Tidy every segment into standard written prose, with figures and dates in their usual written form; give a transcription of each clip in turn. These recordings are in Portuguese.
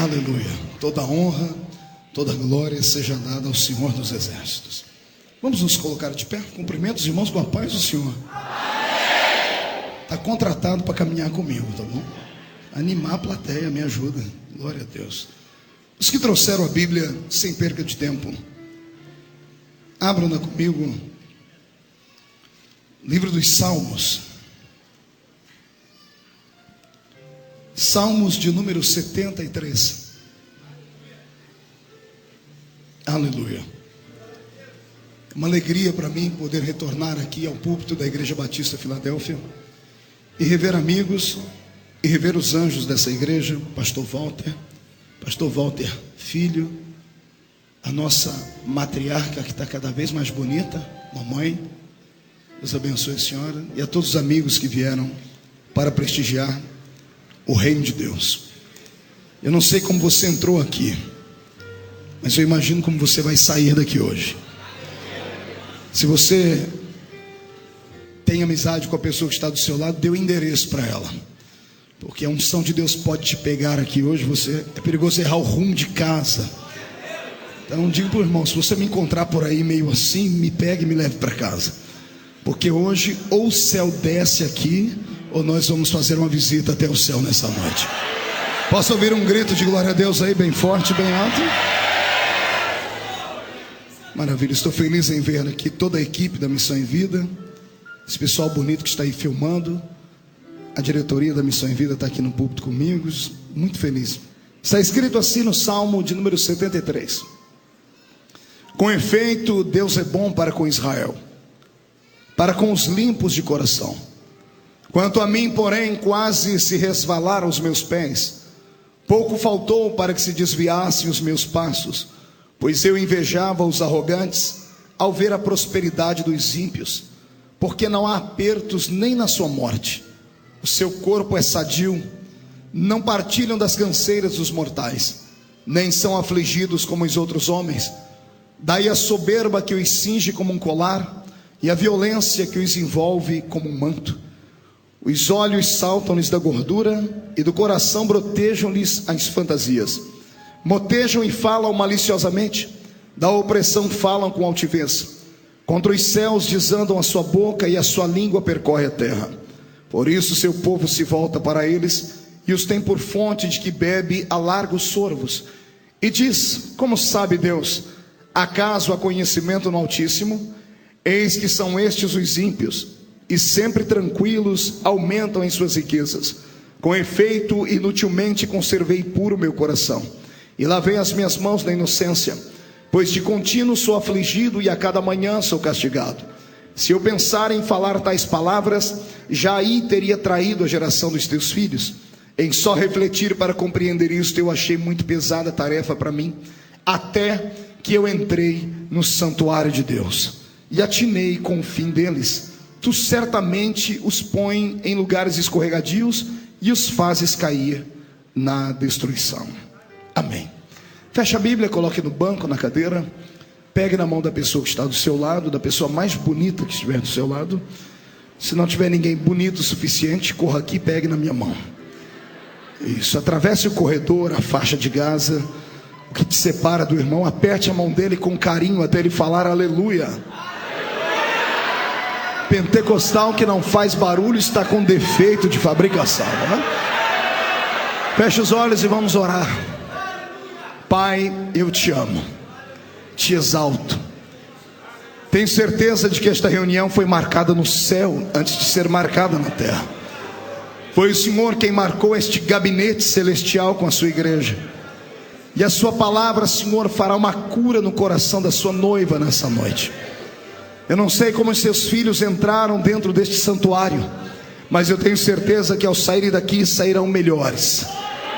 Aleluia. Toda honra, toda glória seja dada ao Senhor dos Exércitos. Vamos nos colocar de pé. Cumprimento os irmãos com a paz do Senhor. Está contratado para caminhar comigo, tá bom? Animar a plateia, me ajuda. Glória a Deus. Os que trouxeram a Bíblia sem perca de tempo, abram-na comigo. Livro dos Salmos. Salmos de número 73. Aleluia. É uma alegria para mim poder retornar aqui ao púlpito da Igreja Batista Filadélfia e rever amigos e rever os anjos dessa igreja, Pastor Walter filho, a nossa matriarca que está cada vez mais bonita, mamãe. Deus abençoe a senhora e a todos os amigos que vieram para prestigiar o reino de Deus. Eu não sei como você entrou aqui, mas eu imagino como você vai sair daqui hoje. Se você tem amizade com a pessoa que está do seu lado, dê o endereço para ela, porque a unção de Deus pode te pegar aqui hoje. É perigoso errar o rumo de casa. Então digo para o irmão, se você me encontrar por aí meio assim, me pegue e me leve para casa, porque hoje ou o céu desce aqui, ou nós vamos fazer uma visita até o céu nessa noite. Posso ouvir um grito de glória a Deus aí, bem forte, bem alto? Maravilha, estou feliz em ver aqui toda a equipe da Missão em Vida, esse pessoal bonito que está aí filmando. A diretoria da Missão em Vida está aqui no púlpito comigo, muito feliz. Está escrito assim no Salmo de número 73: com efeito, Deus é bom para com Israel, para com os limpos de coração. Quanto a mim, porém, quase se resvalaram os meus pés, pouco faltou para que se desviassem os meus passos, pois eu invejava os arrogantes ao ver a prosperidade dos ímpios, porque não há apertos nem na sua morte. O seu corpo é sadio, não partilham das canseiras dos mortais, nem são afligidos como os outros homens. Daí a soberba que os cinge como um colar, e a violência que os envolve como um manto. Os olhos saltam-lhes da gordura, e do coração brotejam-lhes as fantasias. Motejam e falam maliciosamente, da opressão falam com altivez. Contra os céus desandam a sua boca, e a sua língua percorre a terra. Por isso seu povo se volta para eles, e os tem por fonte de que bebe a largos sorvos. E diz: como sabe Deus? Acaso há conhecimento no Altíssimo? Eis que são estes os ímpios, e sempre tranquilos aumentam em suas riquezas. Com efeito, inutilmente conservei puro meu coração, e lavei as minhas mãos na inocência, pois de contínuo sou afligido, e a cada manhã sou castigado. Se eu pensar em falar tais palavras, já aí teria traído a geração dos teus filhos. Em só refletir para compreender isto, eu achei muito pesada a tarefa para mim, até que eu entrei no santuário de Deus, e atinei com o fim deles. Tu certamente os põe em lugares escorregadios, e os fazes cair na destruição. Amém. Feche a Bíblia, coloque no banco, na cadeira. Pegue na mão da pessoa que está do seu lado, da pessoa mais bonita que estiver do seu lado. Se não tiver ninguém bonito o suficiente, corra aqui e pegue na minha mão. Isso, atravesse o corredor, a faixa de Gaza, o que te separa do irmão. Aperte a mão dele com carinho até ele falar aleluia. Pentecostal que não faz barulho está com defeito de fabricação, né? Feche os olhos e vamos orar. Pai, eu te amo, te exalto. Tenho certeza de que esta reunião foi marcada no céu antes de ser marcada na terra. Foi o Senhor quem marcou este gabinete celestial com a sua igreja. E a sua palavra, Senhor, fará uma cura no coração da sua noiva nessa noite. Eu não sei como os seus filhos entraram dentro deste santuário, mas eu tenho certeza que ao saírem daqui sairão melhores,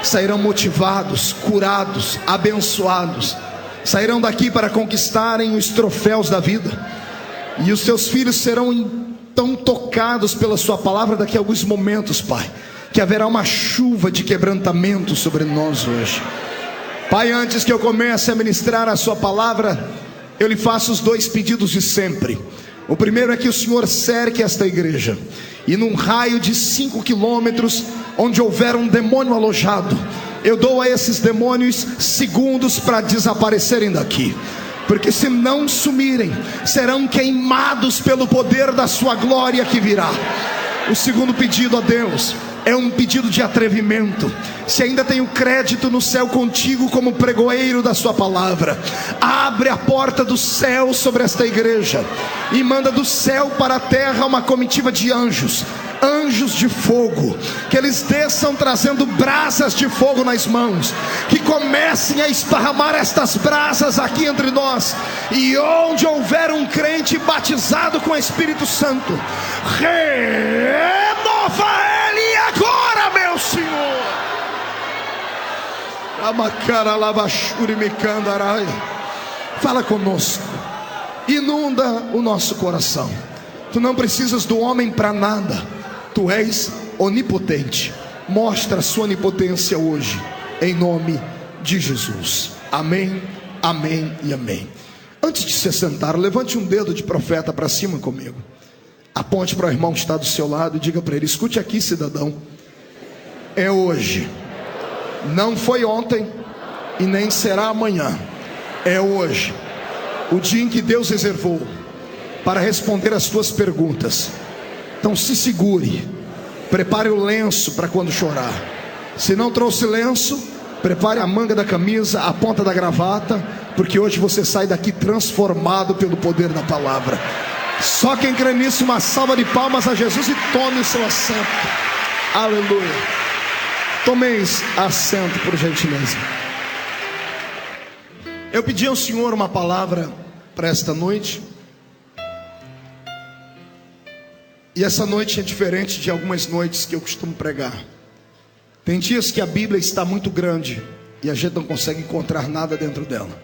sairão motivados, curados, abençoados. Sairão daqui para conquistarem os troféus da vida. E os seus filhos serão tão tocados pela sua palavra daqui a alguns momentos, Pai, que haverá uma chuva de quebrantamento sobre nós hoje. Pai, antes que eu comece a ministrar a sua palavra, eu lhe faço os dois pedidos de sempre. O primeiro é que o Senhor cerque esta igreja, e num raio de 5 quilômetros, onde houver um demônio alojado, eu dou a esses demônios segundos para desaparecerem daqui, porque se não sumirem, serão queimados pelo poder da sua glória que virá. O segundo pedido a Deus é um pedido de atrevimento. Se ainda tenho crédito no céu contigo como pregoeiro da sua palavra, abre a porta do céu sobre esta igreja e manda do céu para a terra uma comitiva de anjos, anjos de fogo, que eles desçam trazendo brasas de fogo nas mãos, que comecem a esparramar estas brasas aqui entre nós, e onde houver um crente batizado com o Espírito Santo, remova ele agora, meu Senhor. Fala conosco, inunda o nosso coração. Tu não precisas do homem para nada, tu és onipotente. Mostra a sua onipotência hoje, em nome de Jesus. Amém, amém e amém. Antes de se sentar, levante um dedo de profeta para cima comigo. Aponte para o irmão que está do seu lado e diga para ele: escute aqui, cidadão, é hoje, não foi ontem e nem será amanhã, é hoje, o dia em que Deus reservou para responder as tuas perguntas. Então se segure, prepare o lenço para quando chorar. Se não trouxe lenço, prepare a manga da camisa, a ponta da gravata, porque hoje você sai daqui transformado pelo poder da palavra. Só quem crê nisso, uma salva de palmas a Jesus e tome o seu assento. Aleluia. Tomeis assento, por gentileza. Eu pedi ao Senhor uma palavra para esta noite, e essa noite é diferente de algumas noites que eu costumo pregar. Tem dias que a Bíblia está muito grande e a gente não consegue encontrar nada dentro dela.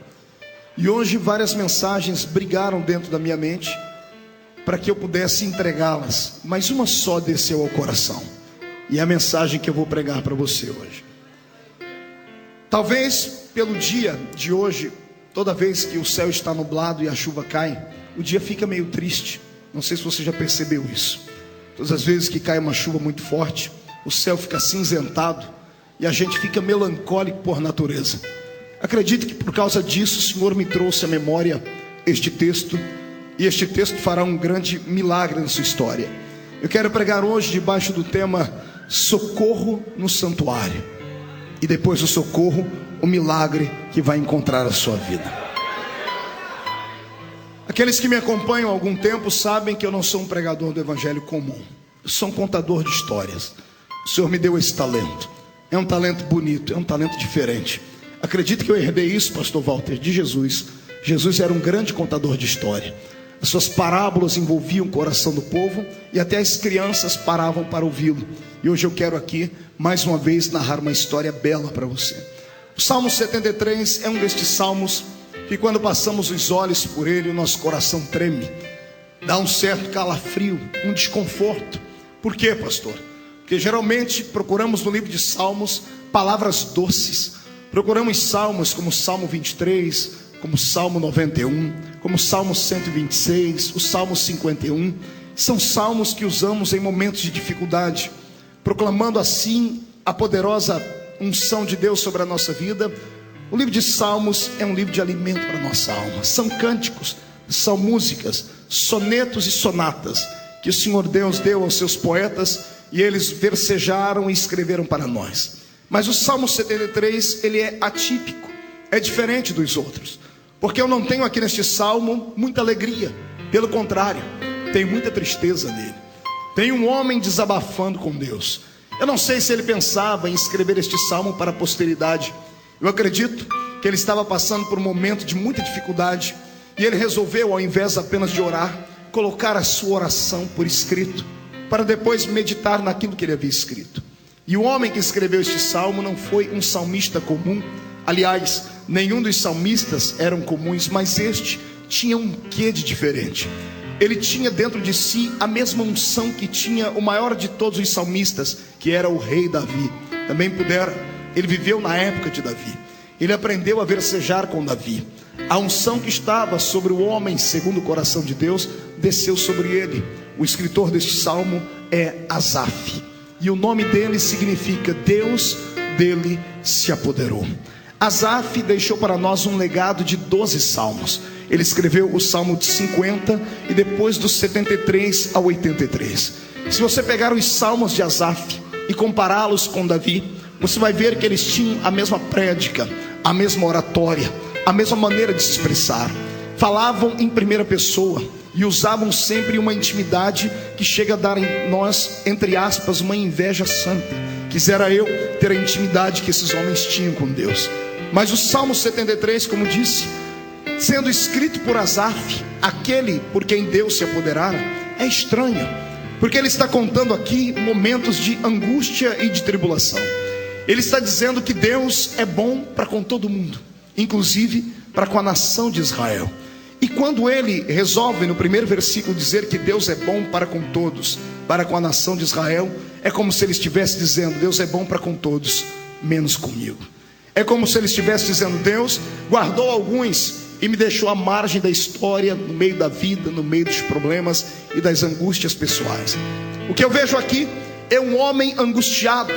E hoje várias mensagens brigaram dentro da minha mente para que eu pudesse entregá-las, mas uma só desceu ao coração, e é a mensagem que eu vou pregar para você hoje. Talvez pelo dia de hoje, toda vez que o céu está nublado e a chuva cai, o dia fica meio triste. Não sei se você já percebeu isso. Todas as vezes que cai uma chuva muito forte, o céu fica acinzentado e a gente fica melancólico por natureza. Acredito que por causa disso o Senhor me trouxe à memória este texto, e este texto fará um grande milagre na sua história. Eu quero pregar hoje debaixo do tema socorro no santuário, e depois do socorro, o milagre que vai encontrar a sua vida. Aqueles que me acompanham há algum tempo sabem que eu não sou um pregador do evangelho comum. Eu sou um contador de histórias. O Senhor me deu esse talento. É um talento bonito, é um talento diferente. Acredito que eu herdei isso, pastor Walter, de Jesus. Jesus era um grande contador de história. As suas parábolas envolviam o coração do povo, e até as crianças paravam para ouvi-lo. E hoje eu quero aqui, mais uma vez, narrar uma história bela para você. O Salmo 73 é um destes salmos que, quando passamos os olhos por ele, o nosso coração treme. Dá um certo calafrio, um desconforto. Por quê, pastor? Porque geralmente procuramos no livro de Salmos palavras doces. Procuramos salmos como o Salmo 23, como o Salmo 91, como o Salmo 126, o Salmo 51. São salmos que usamos em momentos de dificuldade, proclamando assim a poderosa unção de Deus sobre a nossa vida. O livro de Salmos é um livro de alimento para a nossa alma. São cânticos, são músicas, sonetos e sonatas que o Senhor Deus deu aos seus poetas, e eles versejaram e escreveram para nós. Mas o Salmo 73, ele é atípico, é diferente dos outros, porque eu não tenho aqui neste salmo muita alegria. Pelo contrário, tem muita tristeza nele. Tem um homem desabafando com Deus. Eu não sei se ele pensava em escrever este salmo para a posteridade. Eu acredito que ele estava passando por um momento de muita dificuldade, e ele resolveu, ao invés apenas de orar, colocar a sua oração por escrito, para depois meditar naquilo que ele havia escrito. E o homem que escreveu este salmo não foi um salmista comum. Aliás, nenhum dos salmistas eram comuns, mas este tinha um quê de diferente. Ele tinha dentro de si a mesma unção que tinha o maior de todos os salmistas, que era o rei Davi. Também ele viveu na época de Davi. Ele aprendeu a versejar com Davi. A unção que estava sobre o homem segundo o coração de Deus desceu sobre ele. O escritor deste salmo é Asaf, e o nome dele significa: Deus dele se apoderou. Asaf deixou para nós um legado de 12 salmos. Ele escreveu o Salmo de 50 e depois dos 73 ao 83. Se você pegar os salmos de Asaf e compará-los com Davi, você vai ver que eles tinham a mesma prédica, a mesma oratória, a mesma maneira de se expressar. Falavam em primeira pessoa e usavam sempre uma intimidade que chega a dar em nós, entre aspas, uma inveja santa. Quisera eu ter a intimidade que esses homens tinham com Deus. Mas o Salmo 73, como disse, sendo escrito por Asaf, aquele por quem Deus se apoderara, é estranho, porque ele está contando aqui momentos de angústia e de tribulação. Ele está dizendo que Deus é bom para com todo mundo, inclusive para com a nação de Israel. E quando ele resolve no primeiro versículo dizer que Deus é bom para com todos, para com a nação de Israel, é como se ele estivesse dizendo: Deus é bom para com todos, menos comigo. É como se ele estivesse dizendo: Deus guardou alguns e me deixou à margem da história, no meio da vida, no meio dos problemas e das angústias pessoais. O que eu vejo aqui é um homem angustiado,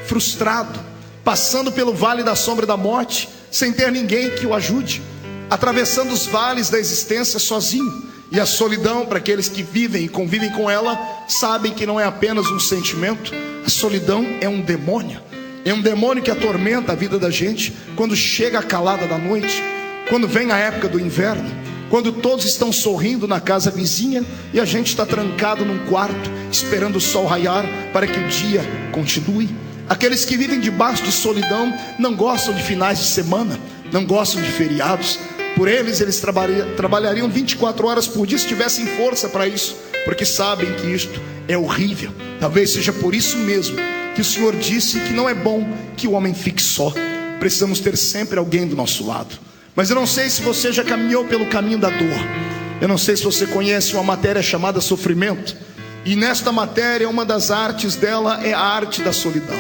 frustrado, passando pelo vale da sombra da morte, sem ter ninguém que o ajude, atravessando os vales da existência sozinho. E a solidão, para aqueles que vivem e convivem com ela, sabem que não é apenas um sentimento. A solidão é um demônio. É um demônio que atormenta a vida da gente quando chega a calada da noite, quando vem a época do inverno, quando todos estão sorrindo na casa vizinha e a gente está trancado num quarto, esperando o sol raiar para que o dia continue. Aqueles que vivem debaixo de solidão não gostam de finais de semana, não gostam de feriados. Por eles trabalhariam 24 horas por dia se tivessem força para isso, porque sabem que isto é horrível. Talvez seja por isso mesmo que o Senhor disse que não é bom que o homem fique só. Precisamos ter sempre alguém do nosso lado. Mas eu não sei se você já caminhou pelo caminho da dor. Eu não sei se você conhece uma matéria chamada sofrimento. E nesta matéria, uma das artes dela é a arte da solidão,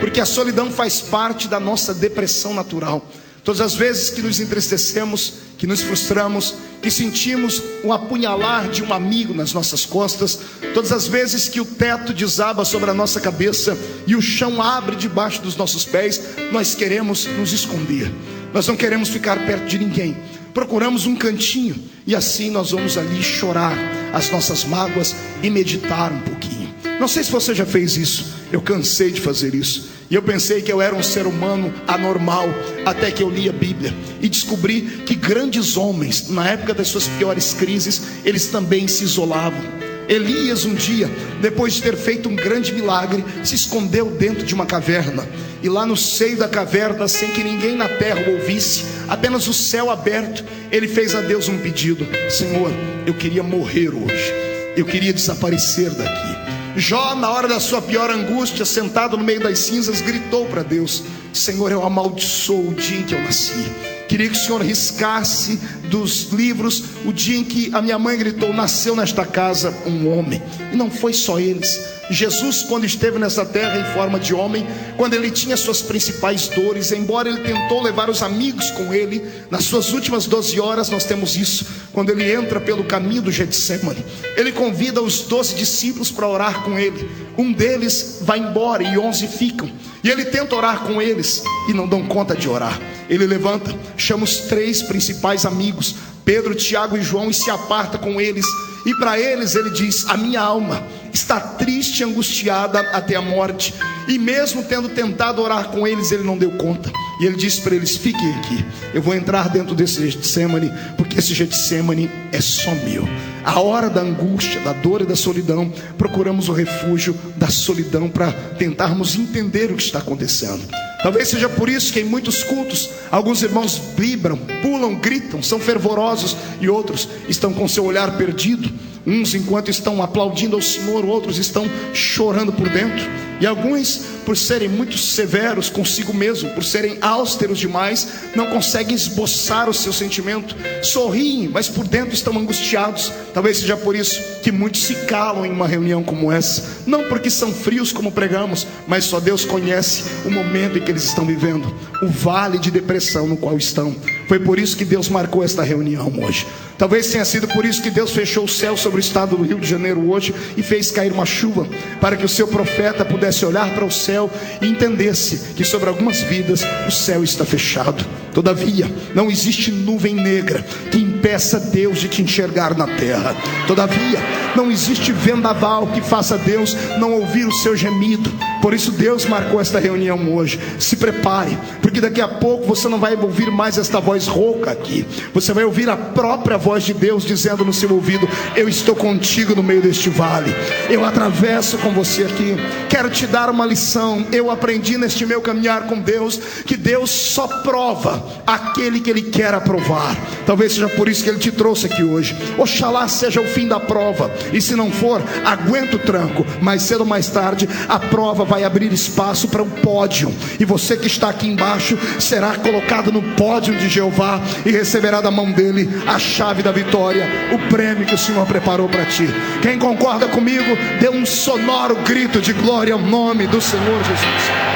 porque a solidão faz parte da nossa depressão natural. Todas as vezes que nos entristecemos, que nos frustramos, que sentimos o apunhalar de um amigo nas nossas costas, todas as vezes que o teto desaba sobre a nossa cabeça e o chão abre debaixo dos nossos pés, nós queremos nos esconder. Nós não queremos ficar perto de ninguém. Procuramos um cantinho e assim nós vamos ali chorar as nossas mágoas e meditar um pouquinho. Não sei se você já fez isso. Eu cansei de fazer isso. E eu pensei que eu era um ser humano anormal, até que eu li a Bíblia e descobri que grandes homens, na época das suas piores crises, eles também se isolavam. Elias um dia, depois de ter feito um grande milagre, se escondeu dentro de uma caverna. E lá no seio da caverna, sem que ninguém na terra o ouvisse, apenas o céu aberto, ele fez a Deus um pedido: Senhor, eu queria morrer hoje, eu queria desaparecer daqui. Jó, na hora da sua pior angústia, sentado no meio das cinzas, gritou para Deus: Senhor, eu amaldiçoo o dia em que eu nasci. Queria que o Senhor riscasse dos livros o dia em que a minha mãe gritou: nasceu nesta casa um homem. E não foi só eles. Jesus, quando esteve nessa terra em forma de homem, quando ele tinha suas principais dores, embora ele tentou levar os amigos com ele, nas suas últimas 12 horas nós temos isso, quando ele entra pelo caminho do Getsemane, ele convida os 12 discípulos para orar com ele. Um deles vai embora e 11 ficam, e ele tenta orar com eles e não dão conta de orar. Ele levanta, chama os 3 principais amigos, Pedro, Tiago e João, e se aparta com eles. E para eles ele diz: a minha alma está triste e angustiada até a morte. E mesmo tendo tentado orar com eles, ele não deu conta. E ele disse para eles: fiquem aqui, eu vou entrar dentro desse Getsemane, porque esse Getsemane é só meu. A hora da angústia, da dor e da solidão, procuramos o refúgio da solidão para tentarmos entender o que está acontecendo. Talvez seja por isso que em muitos cultos alguns irmãos vibram, pulam, gritam, são fervorosos, e outros estão com seu olhar perdido. Uns enquanto estão aplaudindo ao Senhor, outros estão chorando por dentro. E alguns, por serem muito severos consigo mesmo, por serem austeros demais, não conseguem esboçar o seu sentimento. Sorriem, mas por dentro estão angustiados. Talvez seja por isso que muitos se calam em uma reunião como essa. Não porque são frios como pregamos, mas só Deus conhece o momento em que eles estão vivendo, o vale de depressão no qual estão. Foi por isso que Deus marcou esta reunião hoje. Talvez tenha sido por isso que Deus fechou o céu sobre o estado do Rio de Janeiro hoje e fez cair uma chuva, para que o seu profeta pudesse olhar para o céu céu e entendesse que sobre algumas vidas o céu está fechado. Todavia, não existe nuvem negra que impeça Deus de te enxergar na terra. Todavia, não existe vendaval que faça Deus não ouvir o seu gemido. Por isso Deus marcou esta reunião hoje. Se prepare, porque daqui a pouco você não vai ouvir mais esta voz rouca aqui. Você vai ouvir a própria voz de Deus dizendo no seu ouvido: eu estou contigo no meio deste vale, eu atravesso com você aqui. Quero te dar uma lição. Eu aprendi neste meu caminhar com Deus que Deus só prova aquele que Ele quer aprovar. Talvez seja por isso que Ele te trouxe aqui hoje. Oxalá seja o fim da prova, e se não for, aguenta o tranco. Mais cedo ou mais tarde a prova vai abrir espaço para um pódio, e você que está aqui embaixo será colocado no pódio de Jeová e receberá da mão dele a chave da vitória, o prêmio que o Senhor preparou para ti. Quem concorda comigo, dê um sonoro grito de glória ao nome do Senhor Jesus.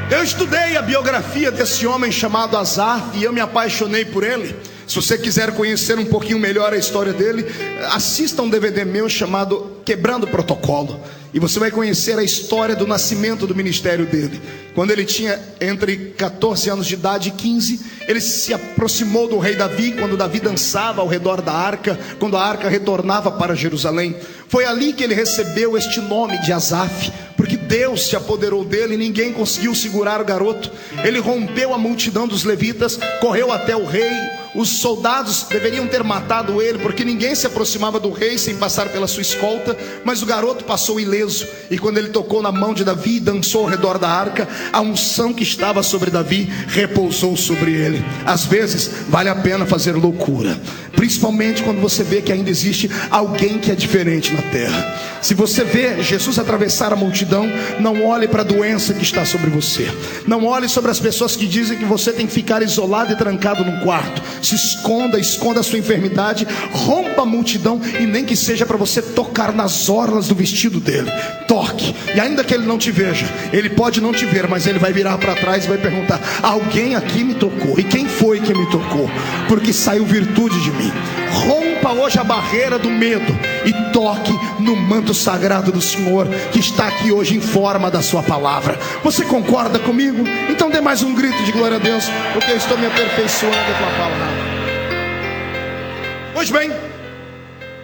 Eu estudei a biografia desse homem chamado Asaf e eu me apaixonei por ele. Se você quiser conhecer um pouquinho melhor a história dele, assista um DVD meu chamado Quebrando o Protocolo, e você vai conhecer a história do nascimento do ministério dele. Quando ele tinha entre 14 anos de idade e 15, ele se aproximou do rei Davi, quando Davi dançava ao redor da arca, quando a arca retornava para Jerusalém. Foi ali que ele recebeu este nome de Asaf, porque Deus se apoderou dele e ninguém conseguiu segurar o garoto. Ele rompeu a multidão dos levitas, correu até o rei. Os soldados deveriam ter matado ele, porque ninguém se aproximava do rei sem passar pela sua escolta, mas o garoto passou ileso. E quando ele tocou na mão de Davi e dançou ao redor da arca, a unção que estava sobre Davi repousou sobre ele. Às vezes vale a pena fazer loucura, principalmente quando você vê que ainda existe alguém que é diferente na terra. Se você vê Jesus atravessar a multidão, não olhe para a doença que está sobre você. Não olhe sobre as pessoas que dizem que você tem que ficar isolado e trancado num quarto. Se esconda a sua enfermidade, rompa a multidão, e nem que seja para você tocar nas orlas do vestido dele. Toque, e ainda que ele não te veja, ele pode não te ver, mas ele vai virar para trás e vai perguntar: alguém aqui me tocou? E quem foi que me tocou? Porque saiu virtude de mim. Rompa hoje a barreira do medo e toque no manto sagrado do Senhor, que está aqui hoje em forma da sua palavra. Você concorda comigo? Então dê mais um grito de glória a Deus, porque eu estou me aperfeiçoando a tua palavra. Pois bem,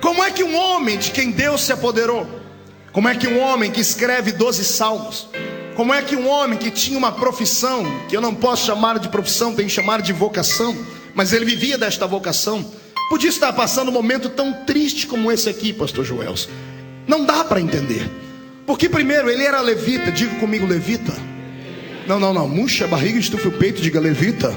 como é que um homem de quem Deus se apoderou, como é que um homem que escreve 12 salmos, como é que um homem que tinha uma profissão, que eu não posso chamar de profissão, tenho que chamar de vocação, mas ele vivia desta vocação, podia estar passando um momento tão triste como esse aqui, pastor Joels? Não dá para entender. Porque primeiro, ele era levita. Diga comigo, levita. Não, murcha a barriga, estufa o peito, diga levita.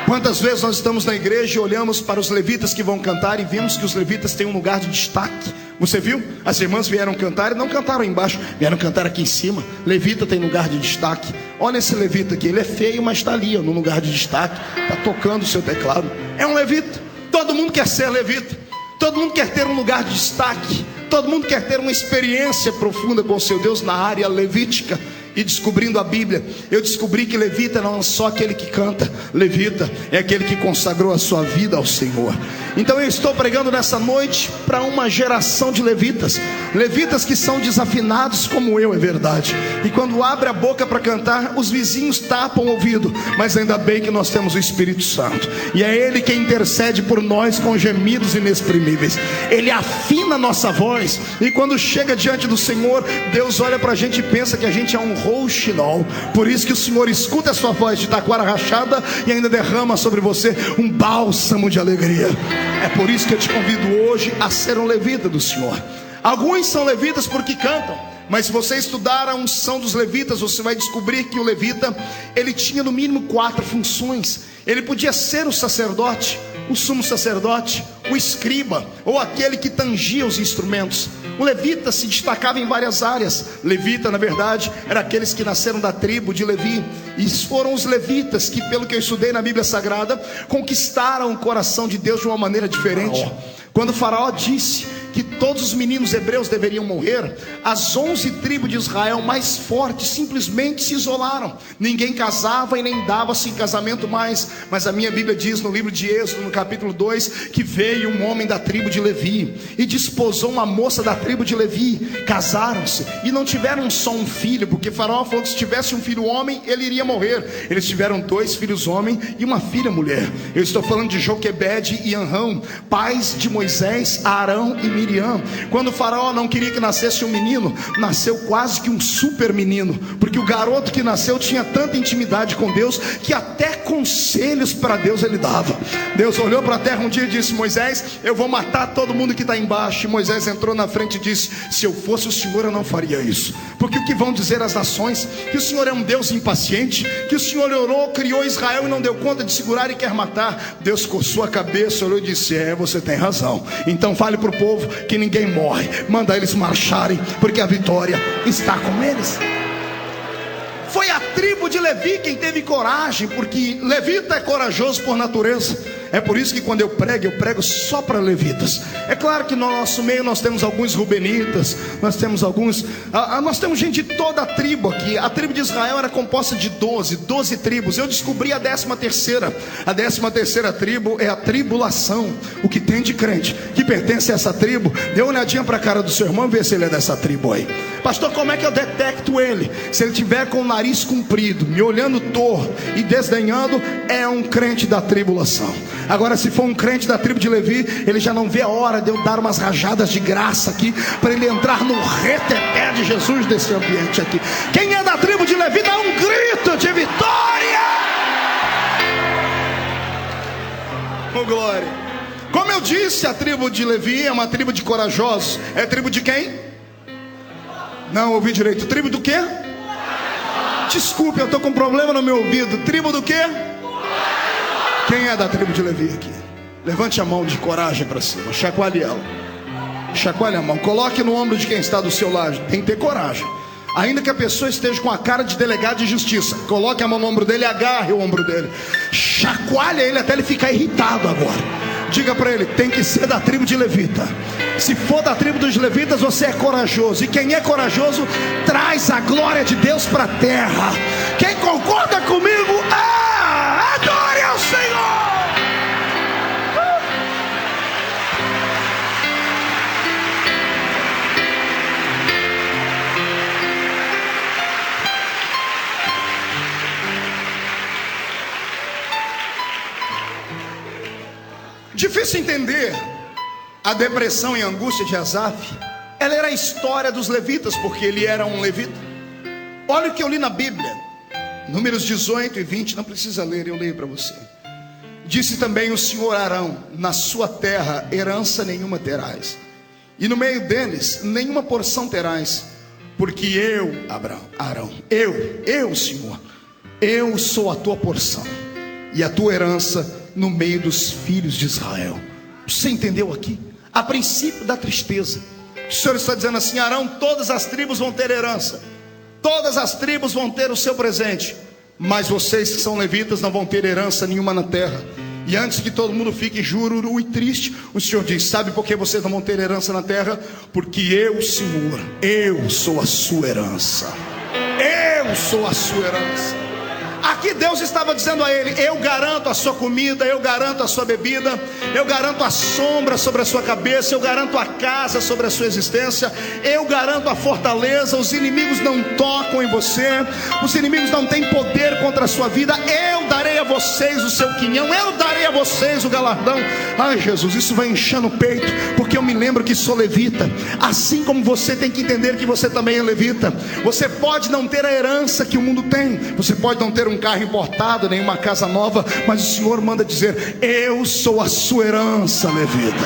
Quantas vezes nós estamos na igreja e olhamos para os levitas que vão cantar e vemos que os levitas têm um lugar de destaque. Você viu? As irmãs vieram cantar e não cantaram embaixo, vieram cantar aqui em cima. Levita tem lugar de destaque. Olha esse levita aqui, ele é feio, mas está ali no lugar de destaque, está tocando o seu teclado. É um levita. Todo mundo quer ser levita. Todo mundo quer ter um lugar de destaque. Todo mundo quer ter uma experiência profunda com o seu Deus na área levítica. E descobrindo a Bíblia, eu descobri que levita não é só aquele que canta. Levita é aquele que consagrou a sua vida ao Senhor. Então eu estou pregando nessa noite para uma geração de levitas. Levitas que são desafinados como eu, é verdade. E quando abre a boca para cantar, os vizinhos tapam o ouvido. Mas ainda bem que nós temos o Espírito Santo, e é Ele quem intercede por nós com gemidos inexprimíveis. Ele afina a nossa voz, e quando chega diante do Senhor, Deus olha para a gente e pensa que a gente é um rouxinol. Por isso que o Senhor escuta a sua voz de taquara rachada e ainda derrama sobre você um bálsamo de alegria. É por isso que eu te convido hoje a ser um levita do Senhor. Alguns são levitas porque cantam, mas se você estudar a unção dos levitas, você vai descobrir que o levita, ele tinha no mínimo 4 funções. Ele podia ser o sacerdote, o sumo sacerdote, o escriba, ou aquele que tangia os instrumentos. O levita se destacava em várias áreas. Levita, na verdade, era aqueles que nasceram da tribo de Levi. E foram os levitas que, pelo que eu estudei na Bíblia Sagrada, conquistaram o coração de Deus de uma maneira diferente. Quando o faraó disse que todos os meninos hebreus deveriam morrer, as 11 tribos de Israel mais fortes simplesmente se isolaram. Ninguém casava e nem dava-se em casamento mais. Mas a minha Bíblia diz no livro de Êxodo, no capítulo 2, que veio um homem da tribo de Levi e desposou uma moça da tribo de Levi. Casaram-se e não tiveram só um filho, porque Faraó falou que se tivesse um filho homem, ele iria morrer. Eles tiveram 2 filhos homem e uma filha mulher. Eu estou falando de Joquebede e Anrão, pais de Moisés, Arão e Miriam. Quando o Faraó não queria que nascesse um menino, nasceu quase que um super menino, porque o garoto que nasceu tinha tanta intimidade com Deus, que até conselhos para Deus ele dava. Deus olhou para a terra um dia e disse: Moisés, eu vou matar todo mundo que está embaixo. E Moisés entrou na frente e disse: se eu fosse o Senhor, eu não faria isso, porque o que vão dizer as nações? Que o Senhor é um Deus impaciente, que o Senhor orou, criou Israel e não deu conta de segurar e quer matar. Deus coçou a cabeça, olhou e disse: você tem razão. Então fale para o povo que ninguém morre, manda eles marcharem, porque a vitória está com eles. Foi a tribo de Levi quem teve coragem, porque levita é corajoso por natureza. É por isso que quando eu prego só para levitas. É claro que no nosso meio nós temos alguns rubenitas, nós temos gente de toda a tribo aqui. A tribo de Israel era composta de 12 tribos. Eu descobri a 13ª. A 13ª tribo é a tribulação. O que tem de crente que pertence a essa tribo, dê uma olhadinha para a cara do seu irmão e vê se ele é dessa tribo aí. Pastor, como é que eu detecto ele? Se ele tiver com o nariz comprido, me olhando torto e desdenhando, é um crente da tribulação. Agora, se for um crente da tribo de Levi, ele já não vê a hora de eu dar umas rajadas de graça aqui, para ele entrar no reteté de Jesus desse ambiente aqui. Quem é da tribo de Levi, dá um grito de vitória! Oh, glória! Como eu disse, a tribo de Levi é uma tribo de corajosos. É tribo de quem? Não ouvi direito. Tribo do quê? Desculpe, eu estou com problema no meu ouvido. Tribo do quê? Quem é da tribo de Levi aqui? Levante a mão de coragem para cima, chacoalhe ela. Chacoalhe a mão, coloque no ombro de quem está do seu lado. Tem que ter coragem. Ainda que a pessoa esteja com a cara de delegado de justiça, coloque a mão no ombro dele e agarre o ombro dele. Chacoalhe ele até ele ficar irritado agora. Diga para ele: tem que ser da tribo de Levita. Se for da tribo dos levitas, você é corajoso. E quem é corajoso traz a glória de Deus para a terra. Quem concorda comigo, adore ao Senhor. Difícil entender a depressão e a angústia de Asaf. Ela era a história dos levitas, porque ele era um levita. Olha o que eu li na Bíblia, Números 18 e 20, não precisa ler, eu leio para você. Disse também o Senhor a Arão: na sua terra herança nenhuma terás, e no meio deles nenhuma porção terás, porque eu, Arão, eu Senhor, eu sou a tua porção e a tua herança no meio dos filhos de Israel. Você entendeu aqui? A princípio da tristeza, o Senhor está dizendo assim: Arão, todas as tribos vão ter herança, todas as tribos vão ter o seu presente, mas vocês que são levitas não vão ter herança nenhuma na terra. E antes que todo mundo fique jururu e triste, o Senhor diz: sabe por que vocês não vão ter herança na terra? Porque eu, Senhor, eu sou a sua herança. Eu sou a sua herança. Aqui Deus estava dizendo a ele: eu garanto a sua comida, eu garanto a sua bebida, eu garanto a sombra sobre a sua cabeça, eu garanto a casa sobre a sua existência, eu garanto a fortaleza. Os inimigos não tocam em você, os inimigos não têm poder contra a sua vida. Eu darei a vocês o seu quinhão, eu darei a vocês o galardão. Ai, Jesus, isso vai enchendo o peito, porque eu me lembro que sou levita. Assim como você tem que entender que você também é levita. Você pode não ter a herança que o mundo tem, você pode não ter um carro importado, nem uma casa nova, mas o Senhor manda dizer: eu sou a sua herança, levita.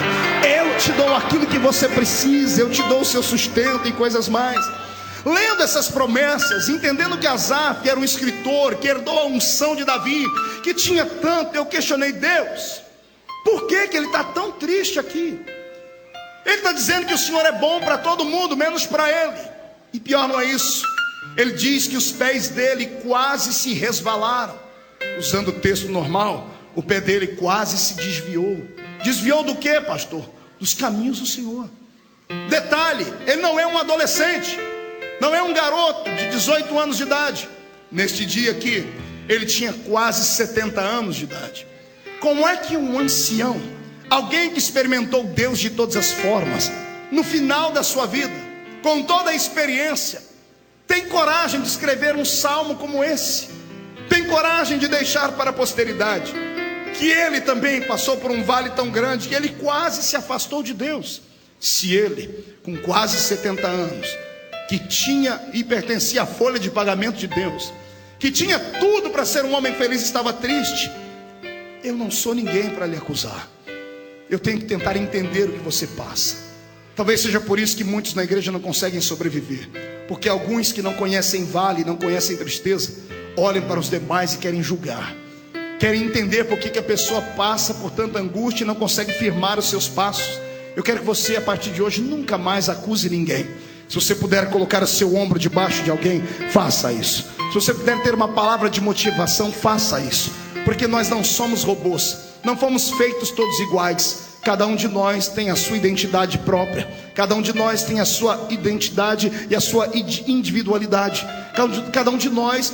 Eu te dou aquilo que você precisa, eu te dou o seu sustento e coisas mais. Lendo essas promessas, entendendo que Asaf era um escritor que herdou a unção de Davi, que tinha tanto, eu questionei: Deus, por que ele está tão triste aqui? Ele está dizendo que o Senhor é bom para todo mundo, menos para ele. E pior não é isso, ele diz que os pés dele quase se resvalaram. Usando o texto normal, o pé dele quase se desviou. Desviou do que, pastor? Dos caminhos do Senhor. Detalhe, ele não é um adolescente, não é um garoto de 18 anos de idade. Neste dia aqui, ele tinha quase 70 anos de idade. Como é que um ancião, alguém que experimentou Deus de todas as formas, no final da sua vida, com toda a experiência, tem coragem de escrever um salmo como esse? Tem coragem de deixar para a posteridade que ele também passou por um vale tão grande, que ele quase se afastou de Deus? Se ele, com quase 70 anos, que tinha e pertencia à folha de pagamento de Deus, que tinha tudo para ser um homem feliz, estava triste, eu não sou ninguém para lhe acusar. Eu tenho que tentar entender o que você passa. Talvez seja por isso que muitos na igreja não conseguem sobreviver, porque alguns que não conhecem vale, não conhecem tristeza, olham para os demais e querem julgar, querem entender por que a pessoa passa por tanta angústia e não consegue firmar os seus passos. Eu quero que você, a partir de hoje, nunca mais acuse ninguém. Se você puder colocar o seu ombro debaixo de alguém, faça isso. Se você puder ter uma palavra de motivação, faça isso. Porque nós não somos robôs, não fomos feitos todos iguais. Cada um de nós tem a sua identidade própria. Cada um de nós tem a sua identidade e a sua individualidade. Cada um de nós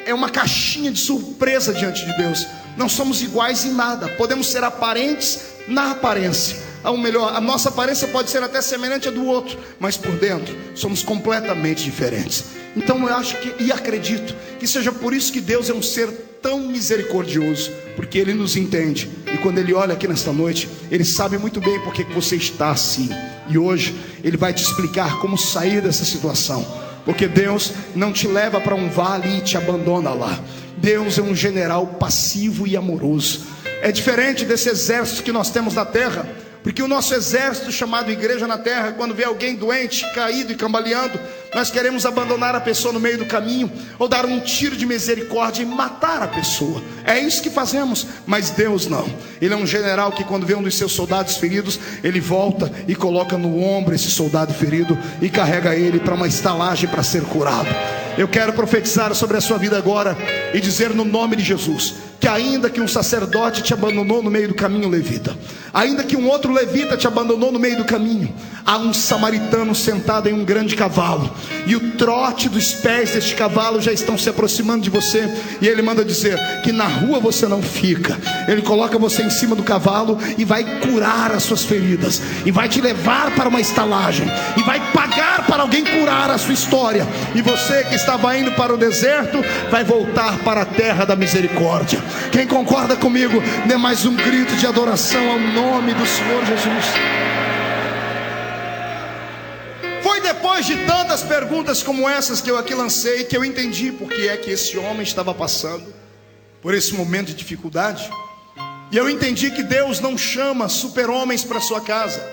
é uma caixinha de surpresa diante de Deus. Não somos iguais em nada. Podemos ser aparentes na aparência. Ou melhor, a nossa aparência pode ser até semelhante à do outro, mas por dentro somos completamente diferentes. Então eu acho e acredito que seja por isso que Deus é um ser tão misericordioso, porque Ele nos entende. E quando Ele olha aqui nesta noite, Ele sabe muito bem porque que você está assim. E hoje Ele vai te explicar como sair dessa situação, porque Deus não te leva para um vale e te abandona lá. Deus é um general passivo e amoroso. É diferente desse exército que nós temos na terra, porque o nosso exército chamado igreja na terra, quando vê alguém doente, caído e cambaleando, nós queremos abandonar a pessoa no meio do caminho, ou dar um tiro de misericórdia e matar a pessoa. É isso que fazemos. Mas Deus não. Ele é um general que quando vê um dos seus soldados feridos, ele volta e coloca no ombro esse soldado ferido e carrega ele para uma estalagem para ser curado. Eu quero profetizar sobre a sua vida agora e dizer no nome de Jesus, que ainda que um sacerdote te abandonou no meio do caminho, levita, ainda que um outro levita te abandonou no meio do caminho, há um samaritano sentado em um grande cavalo, e o trote dos pés deste cavalo já estão se aproximando de você, e ele manda dizer que na rua você não fica. Ele coloca você em cima do cavalo e vai curar as suas feridas, e vai te levar para uma estalagem, e vai pagar para alguém curar a sua história. E você que estava indo para o deserto, vai voltar para a terra da misericórdia. Quem concorda comigo, dê mais um grito de adoração ao nome do Senhor Jesus. Foi depois de tantas perguntas como essas que eu aqui lancei, que eu entendi porque é que esse homem estava passando por esse momento de dificuldade. E eu entendi que Deus não chama super-homens para sua casa.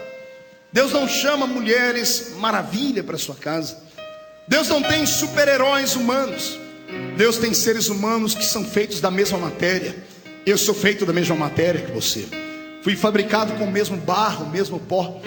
Deus não chama mulheres maravilha para sua casa. Deus não tem super-heróis humanos. Deus tem seres humanos que são feitos da mesma matéria. Eu sou feito da mesma matéria que você. Fui fabricado com o mesmo barro, o mesmo pó.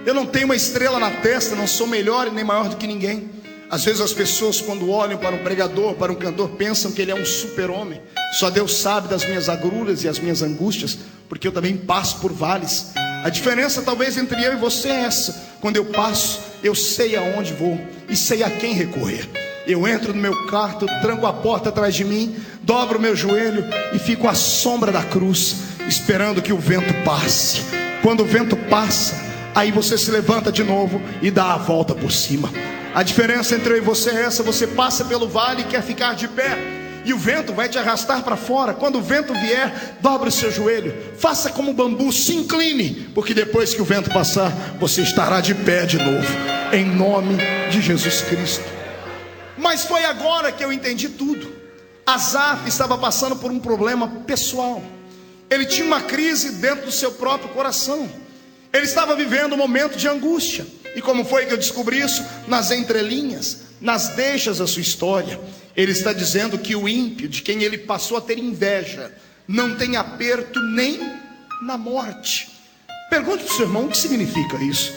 Eu não tenho uma estrela na testa, não sou melhor e nem maior do que ninguém. Às vezes as pessoas, quando olham para um pregador, para um cantor, pensam que ele é um super-homem. Só Deus sabe das minhas agruras e as minhas angústias, porque eu também passo por vales. A diferença talvez entre eu e você é essa: quando eu passo, eu sei aonde vou e sei a quem recorrer. Eu entro no meu quarto, tranco a porta atrás de mim, dobro o meu joelho e fico à sombra da cruz, esperando que o vento passe. Quando o vento passa, aí você se levanta de novo e dá a volta por cima. A diferença entre eu e você é essa: você passa pelo vale e quer ficar de pé, e o vento vai te arrastar para fora. Quando o vento vier, dobre o seu joelho, faça como o bambu, se incline, porque depois que o vento passar, você estará de pé de novo, em nome de Jesus Cristo. Mas foi agora que eu entendi tudo. Asaf estava passando por um problema pessoal. Ele tinha uma crise dentro do seu próprio coração. Ele estava vivendo um momento de angústia. E como foi que eu descobri isso? Nas entrelinhas, nas deixas da sua história. Ele está dizendo que o ímpio, de quem ele passou a ter inveja, não tem aperto nem na morte. Pergunte para o seu irmão: o que significa isso?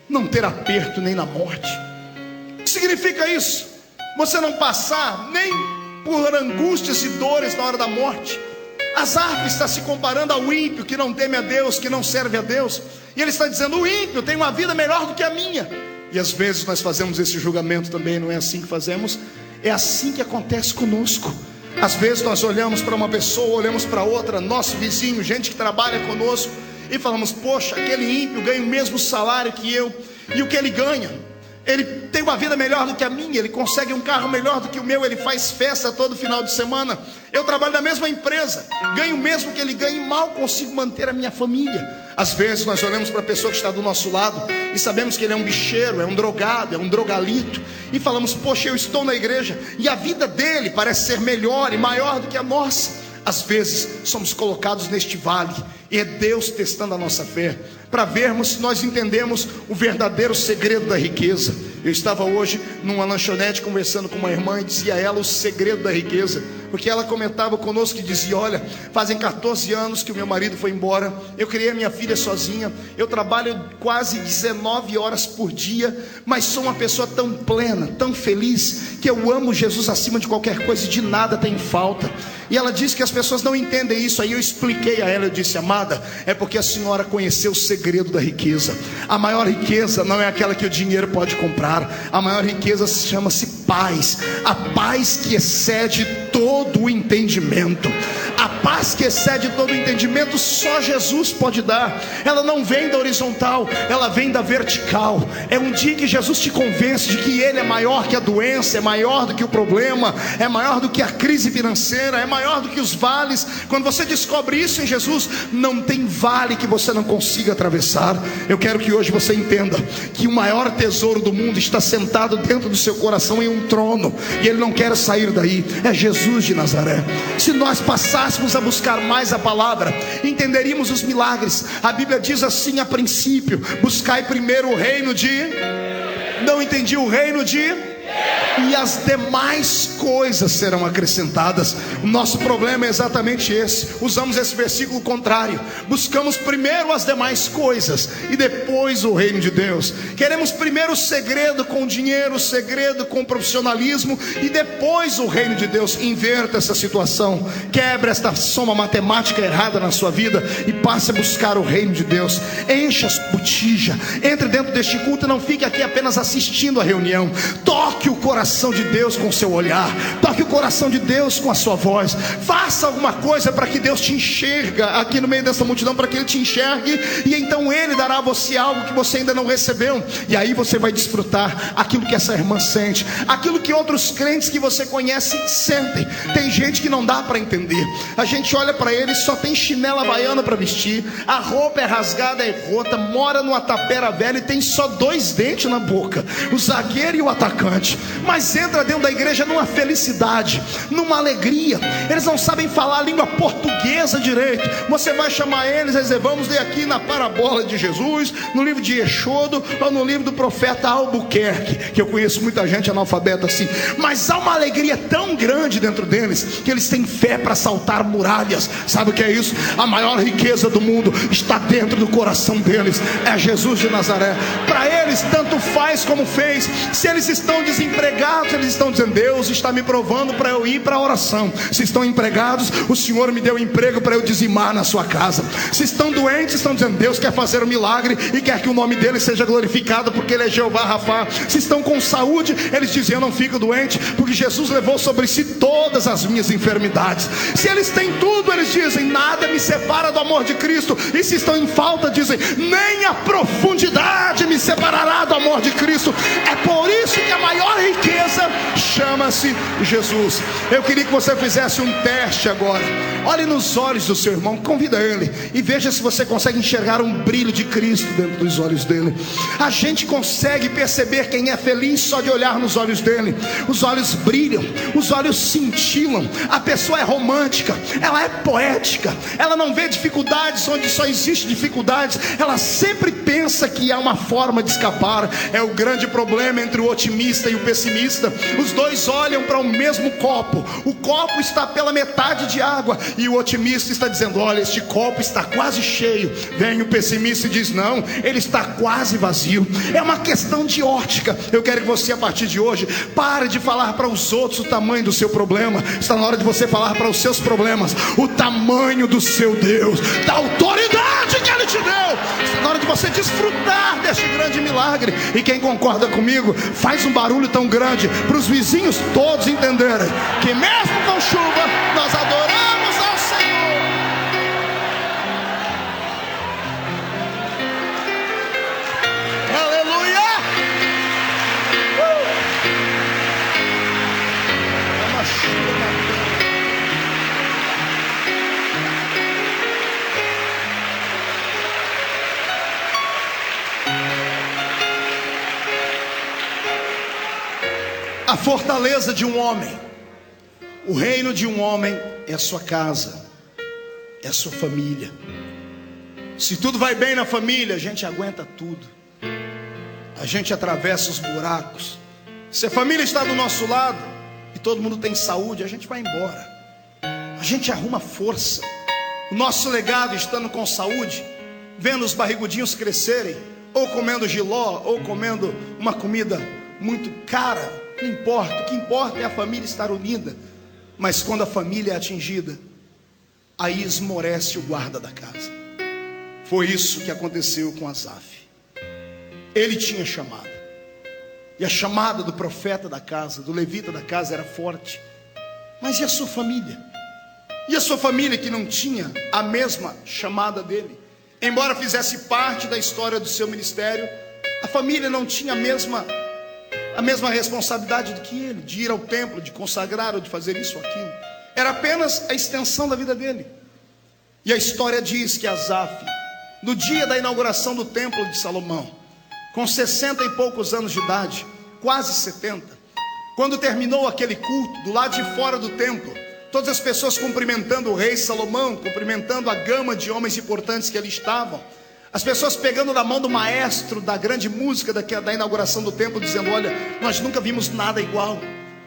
Não ter aperto nem na morte. O que significa isso? Você não passar nem por angústias e dores na hora da morte. Asaf está se comparando ao ímpio que não teme a Deus, que não serve a Deus. E ele está dizendo: o ímpio tem uma vida melhor do que a minha. E às vezes nós fazemos esse julgamento também. Não é assim que fazemos? É assim que acontece conosco. Às vezes nós olhamos para uma pessoa, olhamos para outra, nosso vizinho, gente que trabalha conosco, e falamos: poxa, aquele ímpio ganha o mesmo salário que eu. E o que ele ganha? Ele tem uma vida melhor do que a minha, ele consegue um carro melhor do que o meu, ele faz festa todo final de semana. Eu trabalho na mesma empresa, ganho o mesmo que ele ganha e mal consigo manter a minha família. Às vezes nós olhamos para a pessoa que está do nosso lado e sabemos que ele é um bicheiro, é um drogado, é um drogalito, e falamos: poxa, eu estou na igreja e a vida dele parece ser melhor e maior do que a nossa. Às vezes somos colocados neste vale, e é Deus testando a nossa fé, para vermos se nós entendemos o verdadeiro segredo da riqueza. Eu estava hoje numa lanchonete conversando com uma irmã e dizia a ela o segredo da riqueza, porque ela comentava conosco e dizia: olha, fazem 14 anos que o meu marido foi embora, eu criei a minha filha sozinha, eu trabalho quase 19 horas por dia, mas sou uma pessoa tão plena, tão feliz, que eu amo Jesus acima de qualquer coisa e de nada tenho falta. E ela disse que as pessoas não entendem isso. Aí eu expliquei a ela, eu disse: amada, é porque a senhora conheceu o segredo da riqueza. A maior riqueza não é aquela que o dinheiro pode comprar. A maior riqueza chama-se paz. A paz que excede todo o entendimento. A paz que excede todo o entendimento só Jesus pode dar. Ela não vem da horizontal, ela vem da vertical. É um dia que Jesus te convence de que Ele é maior que a doença, é maior do que o problema, é maior do que a crise financeira, é maior do que os vales. Quando você descobre isso em Jesus, não tem vale que você não consiga atravessar. Eu quero que hoje você entenda que o maior tesouro do mundo está sentado dentro do seu coração em um trono, e Ele não quer sair daí. É Jesus de Nazaré. Se nós passássemos a buscar mais a palavra, entenderíamos os milagres. A Bíblia diz assim a princípio: buscai primeiro o reino de... Não entendi, o reino de... E as demais coisas serão acrescentadas. O nosso problema é exatamente esse. Usamos esse versículo contrário. Buscamos primeiro as demais coisas e depois o reino de Deus. Queremos primeiro o segredo com o dinheiro, o segredo com o profissionalismo, e depois o reino de Deus. Inverta essa situação. Quebre esta soma matemática errada na sua vida e passe a buscar o reino de Deus. Encha as botijas. Entre dentro deste culto e não fique aqui apenas assistindo a reunião. Toque o coração de Deus com o seu olhar, toque o coração de Deus com a sua voz. Faça alguma coisa para que Deus te enxerga aqui no meio dessa multidão, para que Ele te enxergue, e então Ele dará a você algo que você ainda não recebeu. E aí você vai desfrutar aquilo que essa irmã sente, aquilo que outros crentes que você conhece sentem. Tem gente que não dá para entender. A gente olha para ele, só tem chinela havaiana para vestir, a roupa é rasgada, é rota, mora numa tapera velha e tem só 2 dentes na boca, o zagueiro e o atacante. Mas entra dentro da igreja numa felicidade, numa alegria. Eles não sabem falar a língua portuguesa direito. Você vai chamar eles e dizer: vamos ler aqui na parábola de Jesus, no livro de Êxodo, ou no livro do profeta Albuquerque, que eu conheço muita gente analfabeta assim. Mas há uma alegria tão grande dentro deles, que eles têm fé para saltar muralhas. Sabe o que é isso? A maior riqueza do mundo está dentro do coração deles. É Jesus de Nazaré. Para eles tanto faz como fez. Se eles estão desempregados, eles estão dizendo: Deus está me provando para eu ir para a oração. Se estão empregados, o Senhor me deu emprego para eu dizimar na sua casa. Se estão doentes, estão dizendo: Deus quer fazer um milagre e quer que o nome dele seja glorificado, porque ele é Jeová Rafá. Se estão com saúde, eles dizem: eu não fico doente, porque Jesus levou sobre si todas as minhas enfermidades. Se eles têm tudo, eles dizem: nada me separa do amor de Cristo. E se estão em falta, dizem: nem a profundidade me separará do amor de Cristo. É por isso que a maior riqueza chama-se Jesus. Eu queria que você fizesse um teste agora. Olhe nos olhos do seu irmão, convida ele e veja se você consegue enxergar um brilho de Cristo dentro dos olhos dele. A gente consegue perceber quem é feliz só de olhar nos olhos dele. Os olhos brilham, os olhos cintilam. A pessoa é romântica, ela é poética, ela não vê dificuldades onde só existe dificuldades. Ela sempre pensa que há uma forma de escapar. É o grande problema entre o otimista e o pessimista. Os dois olham para o mesmo copo. O copo está pela metade de água e o otimista está dizendo: olha, este copo está quase cheio. Vem o pessimista e diz: não, ele está quase vazio. É uma questão de ótica. Eu quero que você, a partir de hoje, pare de falar para os outros o tamanho do seu problema. Está na hora de você falar para os seus problemas o tamanho do seu Deus, da autoridade que Ele te deu. Está na hora de de você desfrutar deste grande milagre. E quem concorda comigo, faz um barulho tão grande para os vizinhos todos entenderem que mesmo com chuva, nós adoramos ao Senhor. Aleluia! É uma chuva. A fortaleza de um homem, o reino de um homem é a sua casa, é a sua família. Se tudo vai bem na família, a gente aguenta tudo, a gente atravessa os buracos. Se a família está do nosso lado e todo mundo tem saúde, a gente vai embora, a gente arruma força. O nosso legado estando com saúde, vendo os barrigudinhos crescerem, ou comendo jiló, ou comendo uma comida muito cara, não importa, o que importa é a família estar unida. Mas quando a família é atingida, aí esmorece o guarda da casa. Foi isso que aconteceu com Asaf. Ele tinha chamada, e a chamada do profeta da casa, do levita da casa, era forte. Mas e a sua família? E a sua família que não tinha a mesma chamada dele? Embora fizesse parte da história do seu ministério, a família não tinha a mesma responsabilidade do que ele, de ir ao templo, de consagrar ou de fazer isso ou aquilo. Era apenas a extensão da vida dele. E a história diz que Asaf, no dia da inauguração do templo de Salomão, com 60 e poucos anos de idade, quase 70, quando terminou aquele culto, do lado de fora do templo, todas as pessoas cumprimentando o rei Salomão, cumprimentando a gama de homens importantes que ali estavam, as pessoas pegando na mão do maestro da grande música da inauguração do templo, dizendo: olha, nós nunca vimos nada igual.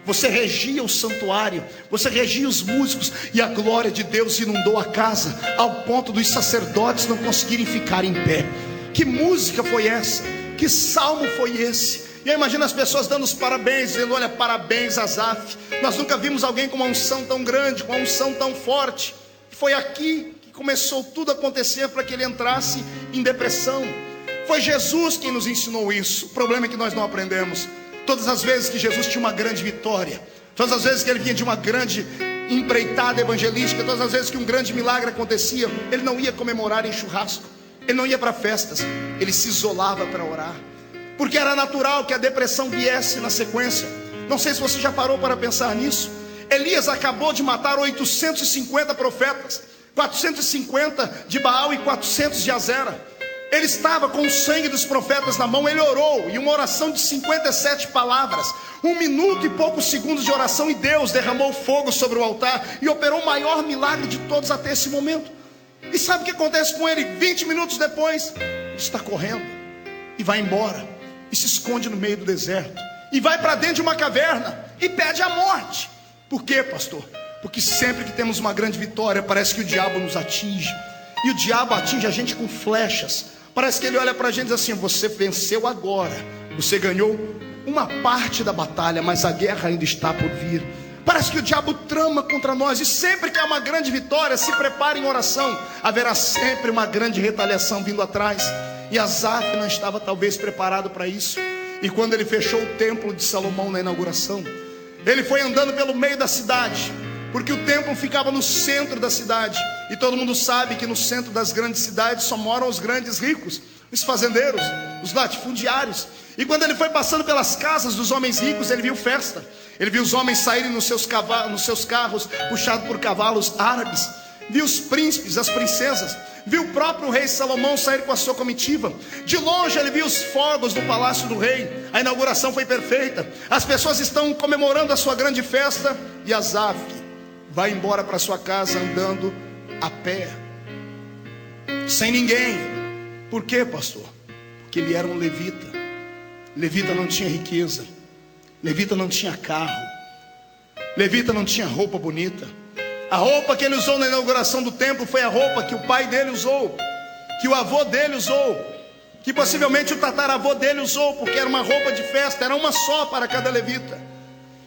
Você regia o santuário, você regia os músicos, e a glória de Deus inundou a casa, ao ponto dos sacerdotes não conseguirem ficar em pé. Que música foi essa? Que salmo foi esse? E eu imagino as pessoas dando os parabéns, dizendo: olha, parabéns Asaf, nós nunca vimos alguém com uma unção tão grande, com uma unção tão forte. Foi aqui começou tudo a acontecer para que ele entrasse em depressão. Foi Jesus quem nos ensinou isso. O problema é que nós não aprendemos. Todas as vezes que Jesus tinha uma grande vitória, todas as vezes que ele vinha de uma grande empreitada evangelística, todas as vezes que um grande milagre acontecia, ele não ia comemorar em churrasco, ele não ia para festas, ele se isolava para orar, porque era natural que a depressão viesse na sequência. Não sei se você já parou para pensar nisso. Elias acabou de matar 850 profetas, 450 de Baal e 400 de Azera. Ele estava com o sangue dos profetas na mão. Ele orou, e uma oração de 57 palavras, 1 minuto e poucos segundos de oração, e Deus derramou fogo sobre o altar e operou o maior milagre de todos até esse momento. E sabe o que acontece com ele? 20 minutos depois, ele está correndo e vai embora, e se esconde no meio do deserto, e vai para dentro de uma caverna e pede a morte. Por quê, pastor? Porque sempre que temos uma grande vitória, parece que o diabo nos atinge. E o diabo atinge a gente com flechas. Parece que ele olha para a gente e diz assim: você venceu agora, você ganhou uma parte da batalha, mas a guerra ainda está por vir. Parece que o diabo trama contra nós. E sempre que há uma grande vitória, se prepare em oração, haverá sempre uma grande retaliação vindo atrás. E Asaf não estava talvez preparado para isso. E quando ele fechou o templo de Salomão na inauguração, ele foi andando pelo meio da cidade, porque o templo ficava no centro da cidade, e todo mundo sabe que no centro das grandes cidades só moram os grandes ricos, os fazendeiros, os latifundiários. E quando ele foi passando pelas casas dos homens ricos, ele viu festa. Ele viu os homens saírem nos seus carros, puxados por cavalos árabes. Viu os príncipes, as princesas. Viu o próprio rei Salomão sair com a sua comitiva. De longe ele viu os fogos do palácio do rei. A inauguração foi perfeita. As pessoas estão comemorando a sua grande festa. E Asaf vai embora para sua casa andando a pé, sem ninguém. Por quê, pastor? Porque ele era um levita. Levita não tinha riqueza, levita não tinha carro, levita não tinha roupa bonita. A roupa que ele usou na inauguração do templo foi a roupa que o pai dele usou, que o avô dele usou, que possivelmente o tataravô dele usou, porque era uma roupa de festa, era uma só para cada levita.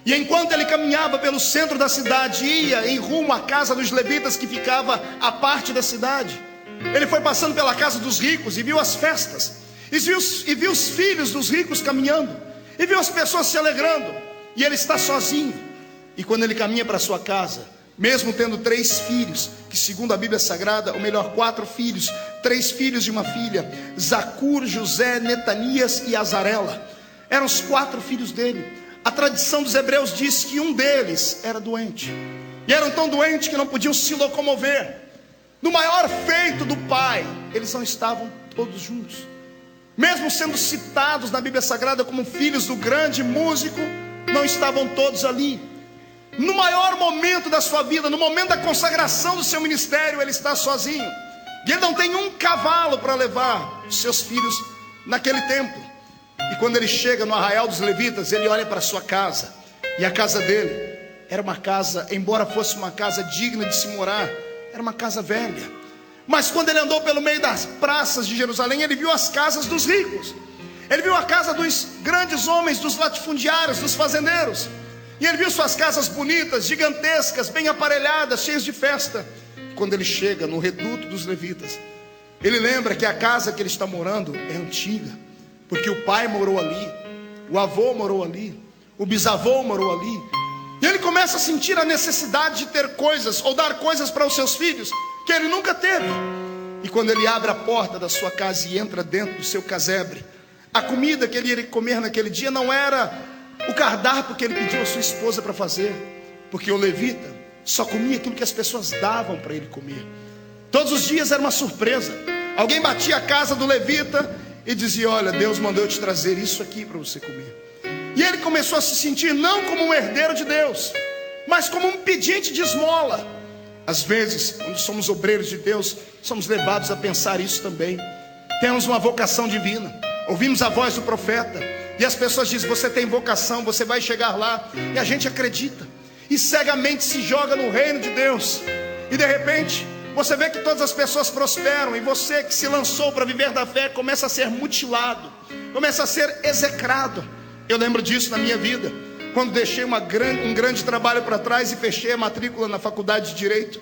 E enquanto ele caminhava pelo centro da cidade, ia em rumo à casa dos levitas, que ficava à parte da cidade, Ele foi passando pela casa dos ricos e viu as festas, e viu os filhos dos ricos caminhando, e viu as pessoas se alegrando, e ele está sozinho. E quando ele caminha para sua casa, mesmo tendo 3 filhos, que segundo a Bíblia Sagrada, ou melhor, 4 filhos, 3 filhos e uma filha, Zacur, José, Netanias e Azarela, eram os 4 filhos dele. A tradição dos hebreus diz que um deles era doente, e eram tão doentes que não podiam se locomover. No maior feito do pai, eles não estavam todos juntos, mesmo sendo citados na Bíblia Sagrada como filhos do grande músico, não estavam todos ali. No maior momento da sua vida, no momento da consagração do seu ministério, ele está sozinho, e ele não tem um cavalo para levar os seus filhos naquele tempo. E quando ele chega no arraial dos levitas, ele olha para a sua casa, e a casa dele era uma casa, embora fosse uma casa digna de se morar, era uma casa velha. Mas quando ele andou pelo meio das praças de Jerusalém, ele viu as casas dos ricos, ele viu a casa dos grandes homens, dos latifundiários, dos fazendeiros, e ele viu suas casas bonitas, gigantescas, bem aparelhadas, cheias de festa. Quando ele chega no reduto dos levitas, ele lembra que a casa que ele está morando é antiga, porque o pai morou ali, o avô morou ali, o bisavô morou ali. E ele começa a sentir a necessidade de ter coisas, ou dar coisas para os seus filhos, que ele nunca teve. E quando ele abre a porta da sua casa e entra dentro do seu casebre, a comida que ele iria comer naquele dia não era o cardápio que ele pediu a sua esposa para fazer, porque o levita só comia aquilo que as pessoas davam para ele comer. Todos os dias era uma surpresa. Alguém batia a casa do levita e dizia: olha, Deus mandou eu te trazer isso aqui para você comer. E ele começou a se sentir não como um herdeiro de Deus, mas como um pedinte de esmola. Às vezes, quando somos obreiros de Deus, somos levados a pensar isso também. Temos uma vocação divina, ouvimos a voz do profeta, e as pessoas dizem: você tem vocação, você vai chegar lá. E a gente acredita, e cegamente se joga no reino de Deus. E de repente, você vê que todas as pessoas prosperam, e você que se lançou para viver da fé, começa a ser mutilado, começa a ser execrado. Eu lembro disso na minha vida, quando deixei um grande trabalho para trás e fechei a matrícula na faculdade de Direito.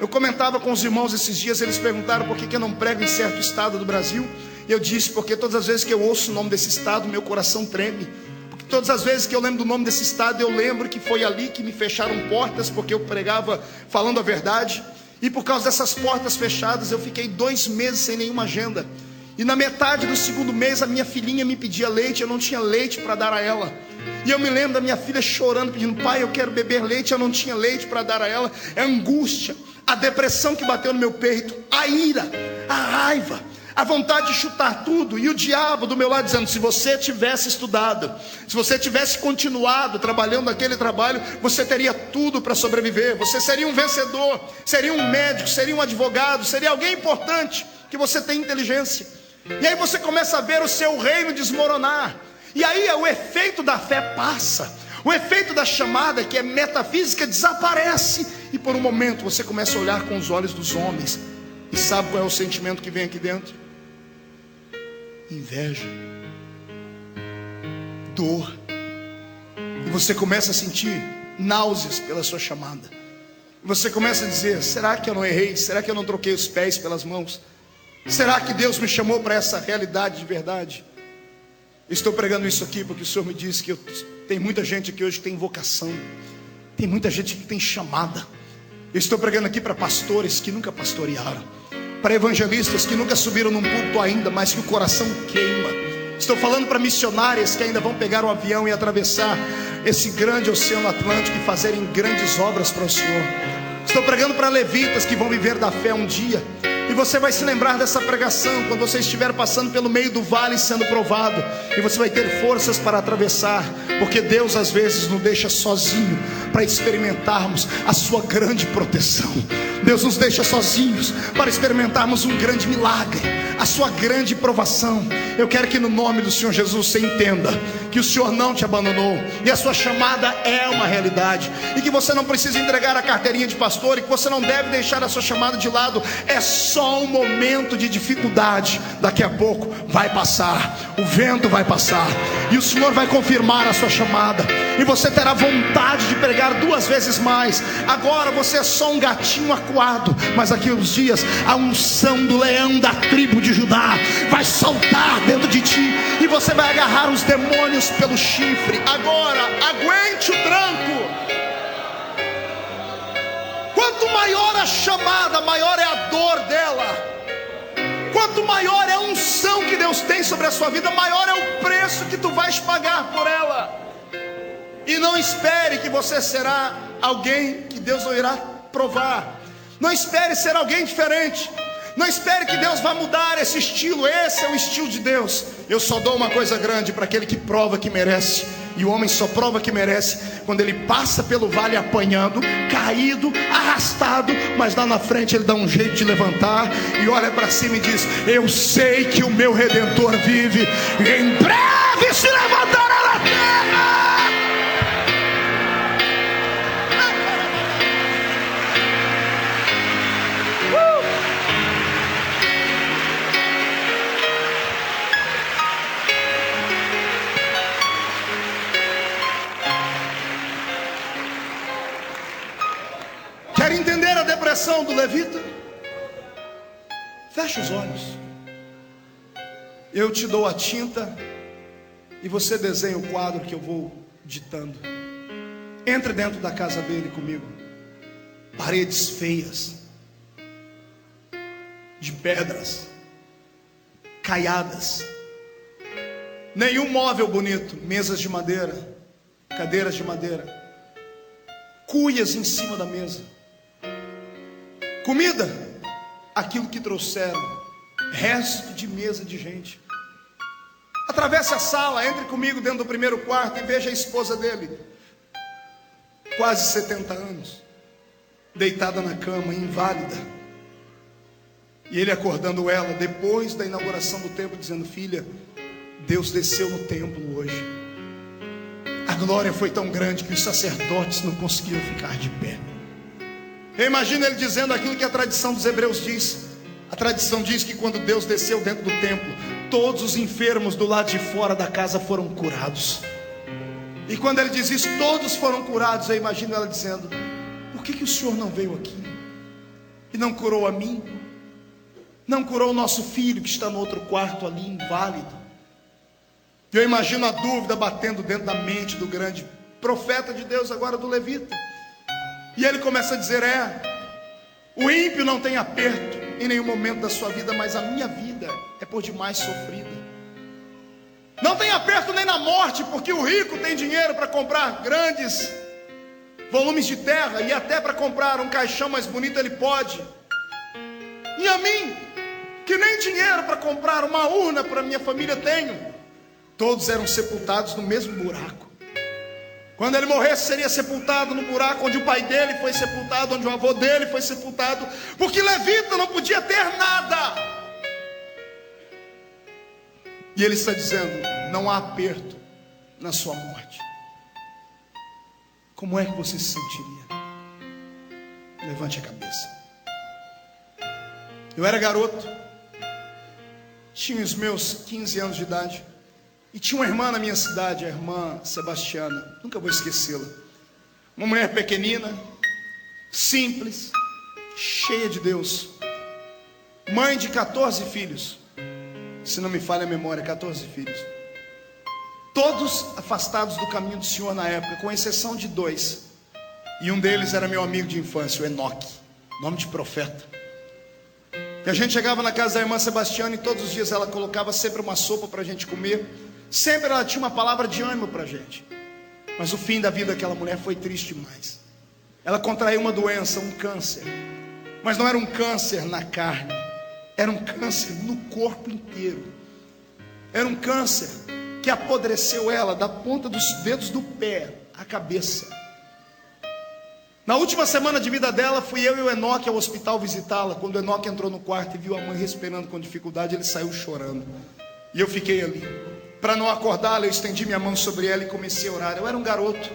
Eu comentava com os irmãos esses dias, eles perguntaram por que eu não prego em certo estado do Brasil. E eu disse: porque todas as vezes que eu ouço o nome desse estado, meu coração treme. Porque todas as vezes que eu lembro do nome desse estado, eu lembro que foi ali que me fecharam portas, porque eu pregava falando a verdade. E por causa dessas portas fechadas, eu fiquei 2 meses sem nenhuma agenda. E na metade do 2º mês, a minha filhinha me pedia leite, eu não tinha leite para dar a ela. E eu me lembro da minha filha chorando, pedindo: pai, eu quero beber leite, eu não tinha leite para dar a ela. É a angústia, a depressão que bateu no meu peito, a ira, a raiva, a vontade de chutar tudo. E o diabo do meu lado dizendo: se você tivesse estudado, se você tivesse continuado trabalhando naquele trabalho, você teria tudo para sobreviver, você seria um vencedor, seria um médico, seria um advogado, seria alguém importante, que você tem inteligência. E aí você começa a ver o seu reino desmoronar. E aí o efeito da fé passa, o efeito da chamada, que é metafísica, desaparece. E por um momento você começa a olhar com os olhos dos homens. E sabe qual é o sentimento que vem aqui dentro? Inveja, dor. E você começa a sentir náuseas pela sua chamada. E você começa a dizer: será que eu não errei? Será que eu não troquei os pés pelas mãos? Será que Deus me chamou para essa realidade de verdade? Estou pregando isso aqui porque o Senhor me disse que tem muita gente aqui hoje que tem vocação, tem muita gente que tem chamada. Eu estou pregando aqui para pastores que nunca pastorearam, para evangelistas que nunca subiram num púlpito ainda, mas que o coração queima. Estou falando para missionárias que ainda vão pegar um avião e atravessar esse grande oceano Atlântico e fazerem grandes obras para o Senhor. Estou pregando para levitas que vão viver da fé um dia. E você vai se lembrar dessa pregação quando você estiver passando pelo meio do vale sendo provado. E você vai ter forças para atravessar, porque Deus às vezes nos deixa sozinho para experimentarmos a sua grande proteção. Deus nos deixa sozinhos para experimentarmos um grande milagre, a sua grande provação. Eu quero que no nome do Senhor Jesus você entenda que o Senhor não te abandonou, e a sua chamada é uma realidade, e que você não precisa entregar a carteirinha de pastor, e que você não deve deixar a sua chamada de lado. É só um momento de dificuldade. Daqui a pouco vai passar, o vento vai passar, e o Senhor vai confirmar a sua chamada, e você terá vontade de pregar 2 vezes mais. Agora você é só um gatinho acuado, mas daqui a uns dias a unção do leão da tribo de Judá vai saltar dentro de ti, e você vai agarrar os demônios pelo chifre. Agora aguente o tranco. Quanto maior a chamada, maior é a dor dela. Quanto maior é a unção que Deus tem sobre a sua vida, maior é o preço que tu vais pagar por ela. E não espere que você será alguém que Deus não irá provar. Não espere ser alguém diferente. Não espere que Deus vai mudar esse estilo. Esse é o estilo de Deus. Eu só dou uma coisa grande para aquele que prova que merece. E o homem só prova que merece quando ele passa pelo vale apanhando, caído, arrastado, mas lá na frente ele dá um jeito de levantar e olha para cima e diz: eu sei que o meu Redentor vive, e em breve se levantará na terra. Quer entender a depressão do levita? Fecha os olhos. Eu te dou a tinta e você desenha o quadro que eu vou ditando. Entre dentro da casa dele comigo. Paredes feias, de pedras, caiadas, nenhum móvel bonito, mesas de madeira, cadeiras de madeira, cuias em cima da mesa. Comida, aquilo que trouxeram, resto de mesa de gente. Atravesse a sala, entre comigo dentro do primeiro quarto e veja a esposa dele, quase 70 anos, deitada na cama, inválida. E ele acordando ela depois da inauguração do templo, dizendo: filha, Deus desceu no templo hoje. A glória foi tão grande que os sacerdotes não conseguiam ficar de pé. Eu imagino ele dizendo aquilo que a tradição dos hebreus diz. A tradição diz que quando Deus desceu dentro do templo, todos os enfermos do lado de fora da casa foram curados. E quando ele diz isso, todos foram curados. Eu imagino ela dizendo: por que o Senhor não veio aqui e não curou a mim? Não curou o nosso filho que está no outro quarto ali, inválido? Eu imagino a dúvida batendo dentro da mente do grande profeta de Deus, agora do levita. E ele começa a dizer: o ímpio não tem aperto em nenhum momento da sua vida, mas a minha vida é por demais sofrida. Não tem aperto nem na morte, porque o rico tem dinheiro para comprar grandes volumes de terra, e até para comprar um caixão mais bonito ele pode. E a mim, que nem dinheiro para comprar uma urna para minha família tenho. Todos eram sepultados no mesmo buraco. Quando ele morresse, seria sepultado no buraco onde o pai dele foi sepultado, onde o avô dele foi sepultado, porque levita não podia ter nada. E ele está dizendo: não há aperto na sua morte. Como é que você se sentiria? Levante a cabeça. Eu era garoto, tinha os meus 15 anos de idade, e tinha uma irmã na minha cidade, a irmã Sebastiana, nunca vou esquecê-la. Uma mulher pequenina, simples, cheia de Deus, mãe de 14 filhos, se não me falha a memória, 14 filhos, todos afastados do caminho do Senhor na época, com exceção de 2, e um deles era meu amigo de infância, o Enoque, nome de profeta. E a gente chegava na casa da irmã Sebastiana e todos os dias ela colocava sempre uma sopa para a gente comer. Sempre ela tinha uma palavra de ânimo para a gente. Mas o fim da vida daquela mulher foi triste demais. Ela contraiu uma doença, um câncer. Mas não era um câncer na carne, era um câncer no corpo inteiro. Era um câncer que apodreceu ela da ponta dos dedos do pé à cabeça. Na última semana de vida dela, fui eu e o Enoque ao hospital visitá-la. Quando o Enoque entrou no quarto e viu a mãe respirando com dificuldade, ele saiu chorando. E eu fiquei ali, para não acordá-la, eu estendi minha mão sobre ela e comecei a orar. Eu era um garoto,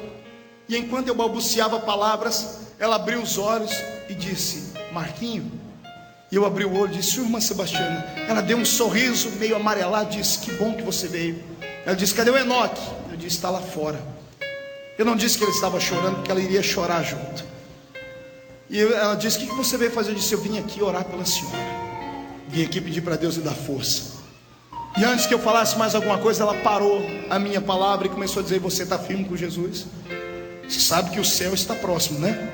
e enquanto eu balbuciava palavras, ela abriu os olhos e disse: Marquinho. E eu abri o olho e disse: irmã Sebastiana. Ela deu um sorriso meio amarelado e disse: que bom que você veio. Ela disse: cadê o Enoque? Eu disse: está lá fora. Eu não disse que ele estava chorando, porque ela iria chorar junto. E ela disse: o que você veio fazer? Eu disse: eu vim aqui orar pela senhora, vim aqui pedir para Deus lhe dar força. E antes que eu falasse mais alguma coisa, ela parou a minha palavra e começou a dizer: você está firme com Jesus? Você sabe que o céu está próximo, né?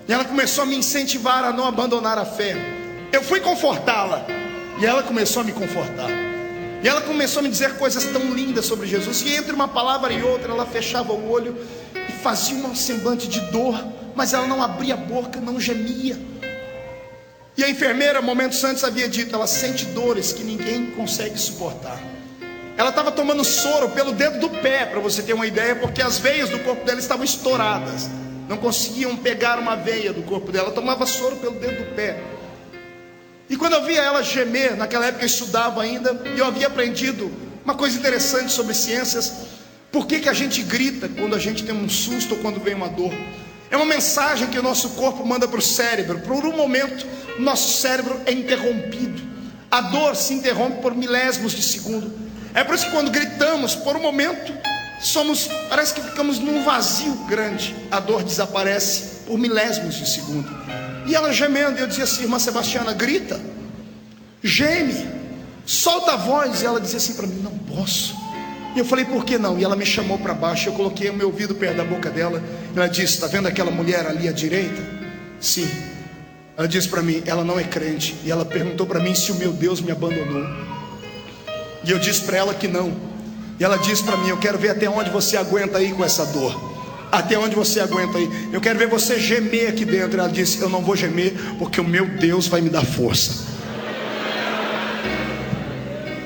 E ela começou a me incentivar a não abandonar a fé. Eu fui confortá-la, e ela começou a me confortar. E ela começou a me dizer coisas tão lindas sobre Jesus. E entre uma palavra e outra, ela fechava o olho e fazia um semblante de dor, mas ela não abria a boca, não gemia. E a enfermeira, momentos antes, havia dito: ela sente dores que ninguém consegue suportar. Ela estava tomando soro pelo dedo do pé, para você ter uma ideia, porque as veias do corpo dela estavam estouradas, não conseguiam pegar uma veia do corpo dela. Ela tomava soro pelo dedo do pé. E quando eu via ela gemer, naquela época eu estudava ainda, e eu havia aprendido uma coisa interessante sobre ciências. Por que a gente grita quando a gente tem um susto ou quando vem uma dor? É uma mensagem que o nosso corpo manda para o cérebro. Por um momento, o nosso cérebro é interrompido. A dor se interrompe por milésimos de segundo. É por isso que quando gritamos, por um momento, parece que ficamos num vazio grande. A dor desaparece por milésimos de segundo. E ela gemendo, eu dizia assim: irmã Sebastiana, grita, geme, solta a voz. E ela dizia assim para mim: não posso. E eu falei: por que não? E ela me chamou para baixo. Eu coloquei o meu ouvido perto da boca dela. Ela disse: está vendo aquela mulher ali à direita? Sim. Ela disse para mim: ela não é crente. E ela perguntou para mim se o meu Deus me abandonou. E eu disse para ela que não. E ela disse para mim: eu quero ver até onde você aguenta aí com essa dor. Até onde você aguenta aí? Eu quero ver você gemer aqui dentro. Ela disse: eu não vou gemer, porque o meu Deus vai me dar força.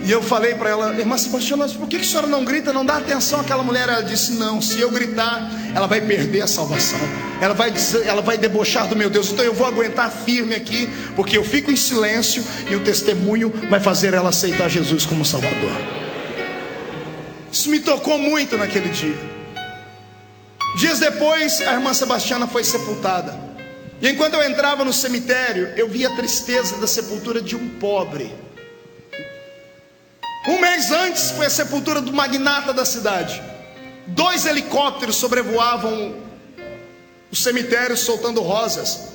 E eu falei para ela: irmã Sebastiana, por que a senhora não grita, não dá atenção àquela mulher? Ela disse: não, se eu gritar, ela vai perder a salvação, ela vai debochar do meu Deus. Então eu vou aguentar firme aqui, porque eu fico em silêncio, e o testemunho vai fazer ela aceitar Jesus como Salvador. Isso me tocou muito naquele dia. Dias depois, a irmã Sebastiana foi sepultada. E enquanto eu entrava no cemitério, eu via a tristeza da sepultura de um pobre. Um mês antes foi a sepultura do magnata da cidade. 2 helicópteros sobrevoavam o cemitério soltando rosas,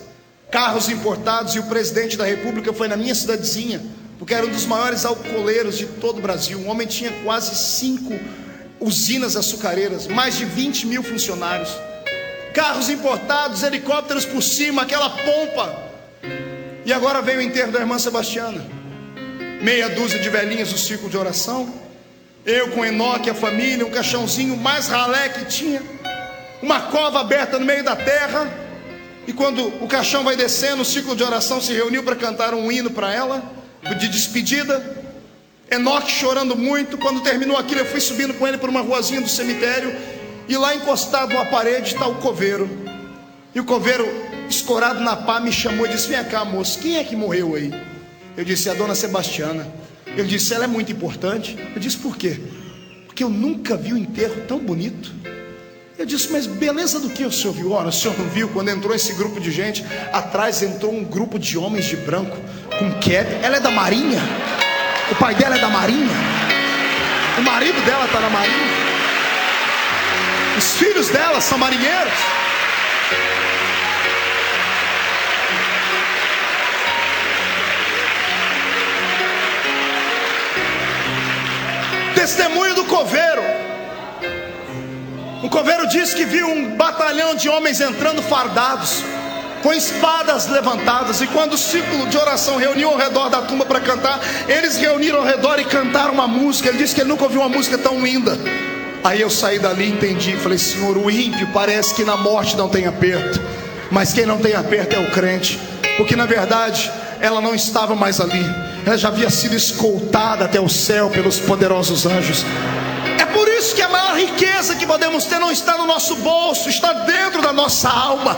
carros importados. E o presidente da república foi na minha cidadezinha, porque era um dos maiores alcooleiros de todo o Brasil. Um homem tinha quase 5 usinas açucareiras, mais de 20 mil funcionários, carros importados, helicópteros por cima, aquela pompa. E agora veio o enterro da irmã Sebastiana. Meia dúzia de velhinhas do círculo de oração, eu com Enoque, a família, um caixãozinho mais ralé que tinha, uma cova aberta no meio da terra. E quando o caixão vai descendo, o círculo de oração se reuniu para cantar um hino para ela, de despedida. Enoque chorando muito. Quando terminou aquilo, eu fui subindo com ele por uma ruazinha do cemitério, e lá encostado numa parede está o coveiro. E o coveiro, escorado na pá, me chamou e disse: vem cá, moço, quem é que morreu aí? Eu disse: a dona Sebastiana. Ele disse: ela é muito importante? Eu disse: por quê? Porque eu nunca vi um enterro tão bonito. Eu disse: mas beleza do que o senhor viu? Ora, o senhor não viu? Quando entrou esse grupo de gente, atrás entrou um grupo de homens de branco, com cap. Ela é da Marinha. O pai dela é da Marinha. O marido dela está na Marinha. Os filhos dela são marinheiros. Testemunho do coveiro. O coveiro disse que viu um batalhão de homens entrando fardados, com espadas levantadas. E quando o círculo de oração reuniu ao redor da tumba para cantar, eles reuniram ao redor e cantaram uma música. Ele disse que ele nunca ouviu uma música tão linda. Aí eu saí dali e entendi. Falei: Senhor, o ímpio parece que na morte não tem aperto, mas quem não tem aperto é o crente. Porque na verdade ela não estava mais ali, ela já havia sido escoltada até o céu pelos poderosos anjos. É por isso isso que a maior riqueza que podemos ter não está no nosso bolso, está dentro da nossa alma.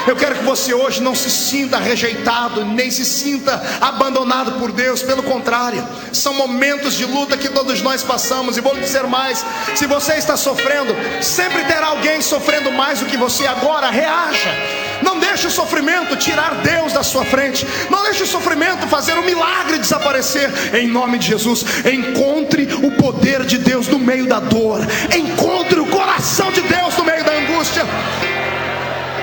Eu quero que você hoje não se sinta rejeitado, nem se sinta abandonado por Deus. Pelo contrário, são momentos de luta que todos nós passamos. E vou lhe dizer mais: se você está sofrendo, sempre terá alguém sofrendo mais do que você. Agora reaja. Não deixe o sofrimento tirar Deus da sua frente. Não deixe o sofrimento fazer um milagre desaparecer. Em nome de Jesus, encontre o poder de Deus no meio da dor. Encontre o coração de Deus no meio da angústia.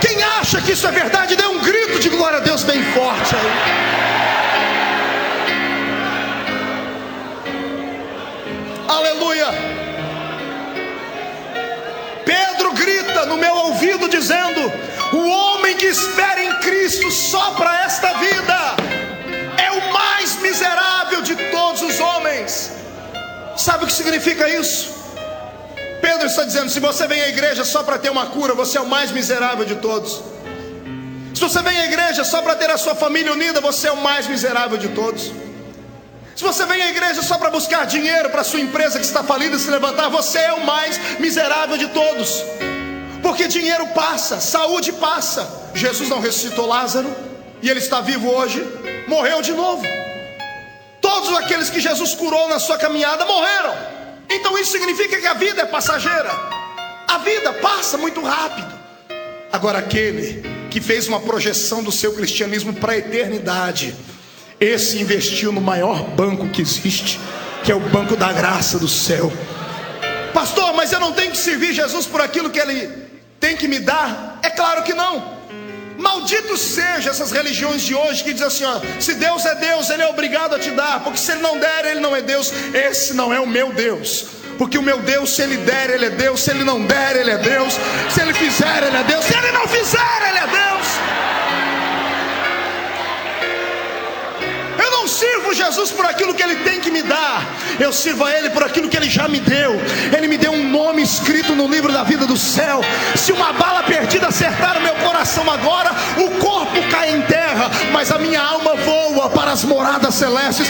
Quem acha que isso é verdade, dê um grito de glória a Deus bem forte aí. Aleluia. Pedro grita no meu ouvido dizendo: o homem que espera em Cristo só para esta vida é o mais miserável de todos os homens. Sabe o que significa isso? Pedro está dizendo: se você vem à igreja só para ter uma cura, você é o mais miserável de todos. Se você vem à igreja só para ter a sua família unida, você é o mais miserável de todos. Se você vem à igreja só para buscar dinheiro para a sua empresa que está falida e se levantar, você é o mais miserável de todos. Porque dinheiro passa, saúde passa. Jesus não ressuscitou Lázaro e ele está vivo hoje, morreu de novo. Todos aqueles que Jesus curou na sua caminhada morreram. Então isso significa que a vida é passageira. A vida passa muito rápido. Agora aquele que fez uma projeção do seu cristianismo para a eternidade, esse investiu no maior banco que existe, que é o banco da graça do céu. Pastor, mas eu não tenho que servir Jesus por aquilo que ele tem que me dar? É claro que não. Malditos sejam essas religiões de hoje que dizem assim, ó, se Deus é Deus, ele é obrigado a te dar, porque se ele não der, ele não é Deus. Esse não é o meu Deus. Porque o meu Deus, se ele der, ele é Deus. Se ele não der, ele é Deus. Se ele fizer, ele é Deus. Se ele não fizer, ele é Deus. Eu não sirvo Jesus por aquilo que ele tem que me dar. Eu sirvo a ele por aquilo que ele já me deu. Ele me deu um nome escrito no livro da vida do céu. Se uma bala perdida acertar o meu coração agora, o corpo cai em terra, mas a minha alma voa para as moradas celestes.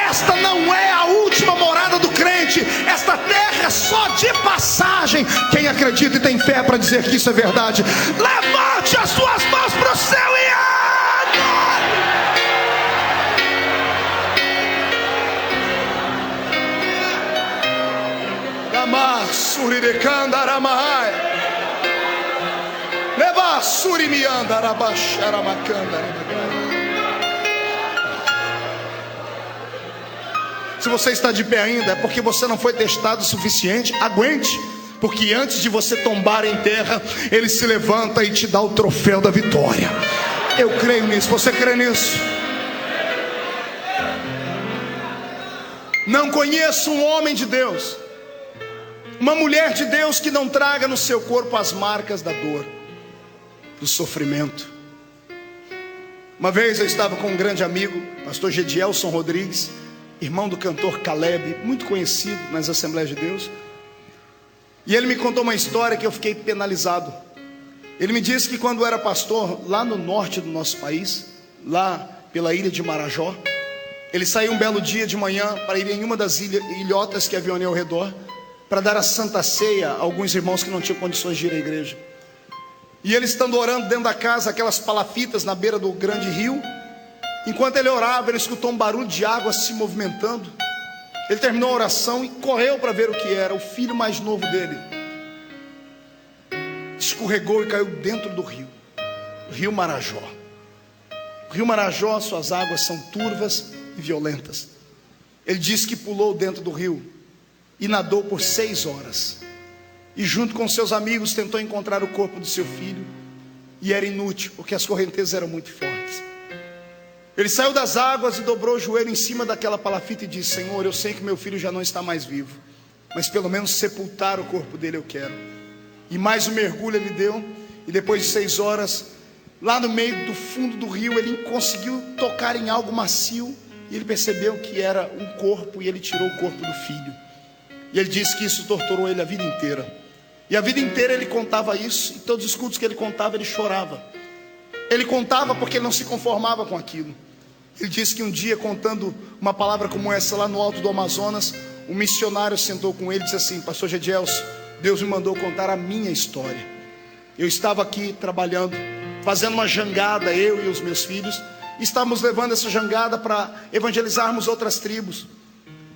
Esta não é a última morada do crente. Esta terra é só de passagem. Quem acredita e tem fé para dizer que isso é verdade, levante as suas mãos para o céu e se você está de pé ainda, é porque você não foi testado o suficiente. Aguente, porque antes de você tombar em terra, ele se levanta e te dá o troféu da vitória. Eu creio nisso. Você crê nisso? Não conheço um homem de Deus, uma mulher de Deus que não traga no seu corpo as marcas da dor, do sofrimento. Uma vez eu estava com um grande amigo, pastor Gedielson Rodrigues, irmão do cantor Caleb, muito conhecido nas Assembleias de Deus. E ele me contou uma história que eu fiquei penalizado. Ele me disse que quando era pastor lá no norte do nosso país, lá pela ilha de Marajó, ele saiu um belo dia de manhã para ir em uma das ilhotas que haviam ao redor, para dar a santa ceia a alguns irmãos que não tinham condições de ir à igreja. E ele estando orando dentro da casa, aquelas palafitas na beira do grande rio, enquanto ele orava, ele escutou um barulho de água se movimentando. Ele terminou a oração e correu para ver o que era. O filho mais novo dele escorregou e caiu dentro do rio, o rio Marajó. O rio Marajó, suas águas são turvas e violentas. Ele disse que pulou dentro do rio e nadou por 6 horas, e junto com seus amigos tentou encontrar o corpo do seu filho, e era inútil, porque as correntezas eram muito fortes. Ele saiu das águas e dobrou o joelho em cima daquela palafita e disse: Senhor, eu sei que meu filho já não está mais vivo, mas pelo menos sepultar o corpo dele eu quero. E mais um mergulho ele deu, e depois de 6 horas, lá no meio do fundo do rio, ele conseguiu tocar em algo macio, e ele percebeu que era um corpo, e ele tirou o corpo do filho. E ele disse que isso torturou ele a vida inteira. E a vida inteira ele contava isso, e todos os cultos que ele contava, ele chorava. Ele contava porque ele não se conformava com aquilo. Ele disse que um dia, contando uma palavra como essa lá no alto do Amazonas, um missionário sentou com ele e disse assim: pastor Gedielson, Deus me mandou contar a minha história. Eu estava aqui trabalhando, fazendo uma jangada, eu e os meus filhos. Estávamos levando essa jangada para evangelizarmos outras tribos,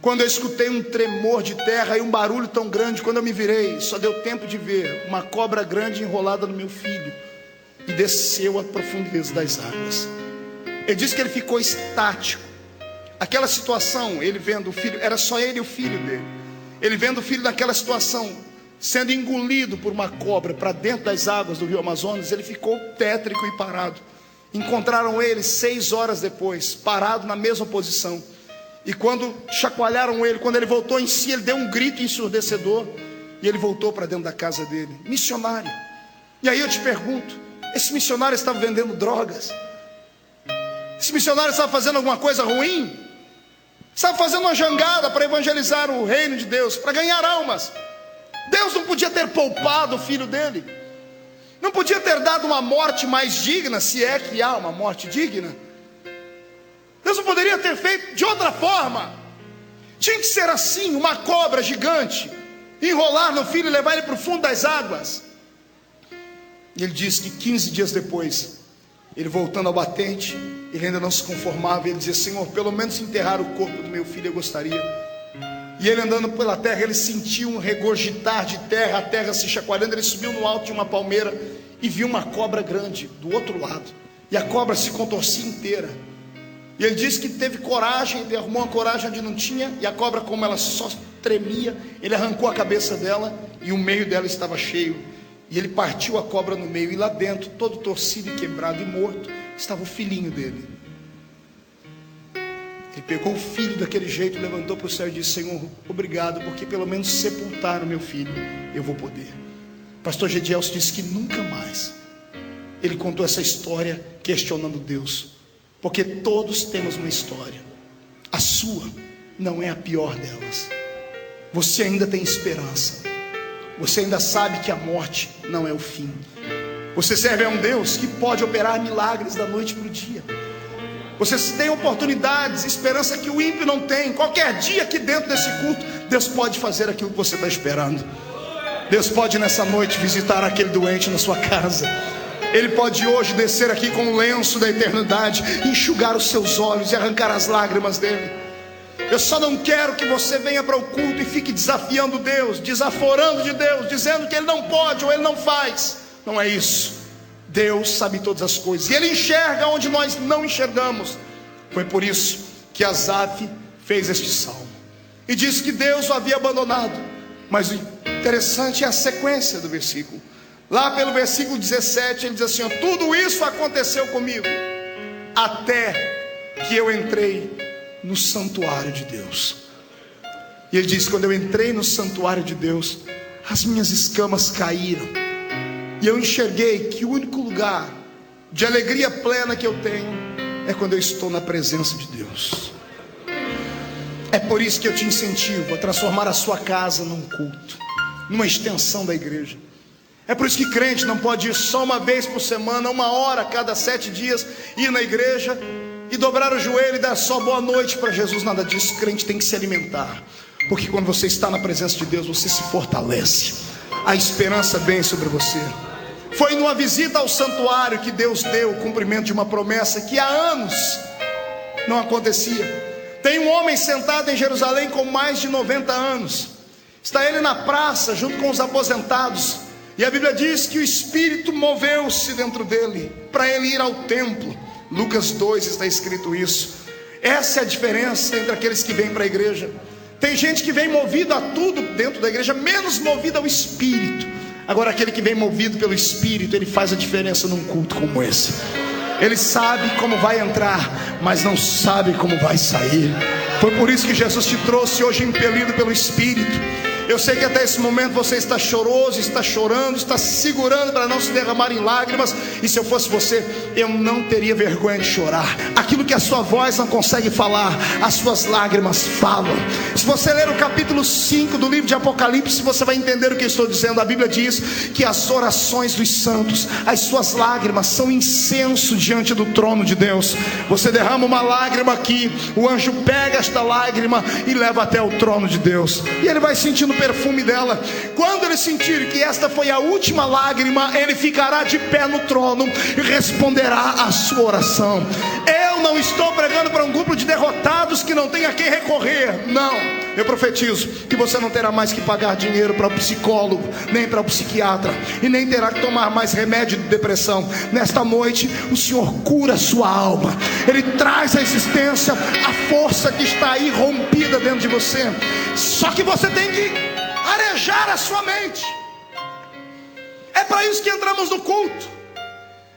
quando eu escutei um tremor de terra e um barulho tão grande. Quando eu me virei, só deu tempo de ver uma cobra grande enrolada no meu filho, e desceu à profundeza das águas. Ele disse que ele ficou estático. Aquela situação, ele vendo o filho, era só ele e o filho dele. Ele vendo o filho naquela situação, sendo engolido por uma cobra para dentro das águas do rio Amazonas, ele ficou tétrico e parado. Encontraram ele 6 horas depois, parado na mesma posição. E quando chacoalharam ele, quando ele voltou em si, ele deu um grito ensurdecedor, e ele voltou para dentro da casa dele, missionário. E aí eu te pergunto, esse missionário estava vendendo drogas? Esse missionário estava fazendo alguma coisa ruim? Estava fazendo uma jangada para evangelizar o reino de Deus, para ganhar almas. Deus não podia ter poupado o filho dele, não podia ter dado uma morte mais digna, se é que há uma morte digna. Deus não poderia ter feito de outra forma. Tinha que ser assim, uma cobra gigante, enrolar no filho e levar ele para o fundo das águas. E ele disse que 15 dias depois, ele voltando ao batente, ele ainda não se conformava. Ele dizia: Senhor, pelo menos enterrar o corpo do meu filho eu gostaria. E ele andando pela terra, ele sentiu um regurgitar de terra, a terra se chacoalhando. Ele subiu no alto de uma palmeira e viu uma cobra grande do outro lado, e a cobra se contorcia inteira. E ele disse que teve coragem, ele arrumou uma coragem onde não tinha, e a cobra, como ela só tremia, ele arrancou a cabeça dela, e o meio dela estava cheio. E ele partiu a cobra no meio, e lá dentro, todo torcido e quebrado e morto, estava o filhinho dele. Ele pegou o filho daquele jeito, levantou para o céu e disse: Senhor, obrigado, porque pelo menos sepultar o meu filho eu vou poder. Pastor Gedielson disse que nunca mais ele contou essa história questionando Deus, porque todos temos uma história. A sua não é a pior delas. Você ainda tem esperança. Você ainda sabe que a morte não é o fim. Você serve a um Deus que pode operar milagres da noite para o dia. Você tem oportunidades, esperança que o ímpio não tem. Qualquer dia aqui dentro desse culto, Deus pode fazer aquilo que você está esperando. Deus pode nessa noite visitar aquele doente na sua casa. Ele pode hoje descer aqui com o lenço da eternidade, enxugar os seus olhos e arrancar as lágrimas dele. Eu só não quero que você venha para o culto e fique desafiando Deus, desaforando de Deus, dizendo que Ele não pode ou Ele não faz. Não é isso. Deus sabe todas as coisas, e Ele enxerga onde nós não enxergamos. Foi por isso que Asaf fez este salmo, e disse que Deus o havia abandonado. Mas o interessante é a sequência do versículo. Lá pelo versículo 17, ele diz assim: tudo isso aconteceu comigo, até que eu entrei no santuário de Deus. E ele diz: quando eu entrei no santuário de Deus, as minhas escamas caíram, e eu enxerguei que o único lugar de alegria plena que eu tenho é quando eu estou na presença de Deus. É por isso que eu te incentivo a transformar a sua casa num culto, numa extensão da igreja. É por isso que crente não pode ir só uma vez por semana, 1 hora a cada 7 dias, ir na igreja e dobrar o joelho e dar só boa noite para Jesus. Nada disso. Crente tem que se alimentar, porque quando você está na presença de Deus, você se fortalece, a esperança vem sobre você. Foi numa visita ao santuário que Deus deu o cumprimento de uma promessa que há anos não acontecia. Tem um homem sentado em Jerusalém com mais de 90 anos. Está ele na praça junto com os aposentados, e a Bíblia diz que o Espírito moveu-se dentro dele para ele ir ao templo. Lucas 2 está escrito isso. Essa é a diferença entre aqueles que vêm para a igreja. Tem gente que vem movido a tudo dentro da igreja, menos movido ao Espírito. Agora aquele que vem movido pelo Espírito, ele faz a diferença num culto como esse. Ele sabe como vai entrar, mas não sabe como vai sair. Foi por isso que Jesus te trouxe hoje impelido pelo Espírito. Eu sei que até esse momento você está choroso, está chorando, está se segurando para não se derramar em lágrimas. E se eu fosse você, eu não teria vergonha de chorar. Aquilo que a sua voz não consegue falar, as suas lágrimas falam. Se você ler o capítulo 5 do livro de Apocalipse, você vai entender o que eu estou dizendo. A Bíblia diz que as orações dos santos, as suas lágrimas são incenso diante do trono de Deus. Você derrama uma lágrima aqui, o anjo pega esta lágrima e leva até o trono de Deus, e ele vai sentindo o perfume dela. Quando ele sentir que esta foi a última lágrima, ele ficará de pé no trono e responderá a sua oração. Eu não estou pregando para um grupo de derrotados que não tem a quem recorrer, não. Eu profetizo que você não terá mais que pagar dinheiro para o psicólogo, nem para o psiquiatra, e nem terá que tomar mais remédio de depressão. Nesta noite o Senhor cura a sua alma. Ele traz à existência a força que está aí rompida dentro de você. Só que você tem que arejar a sua mente. É para isso que entramos no culto.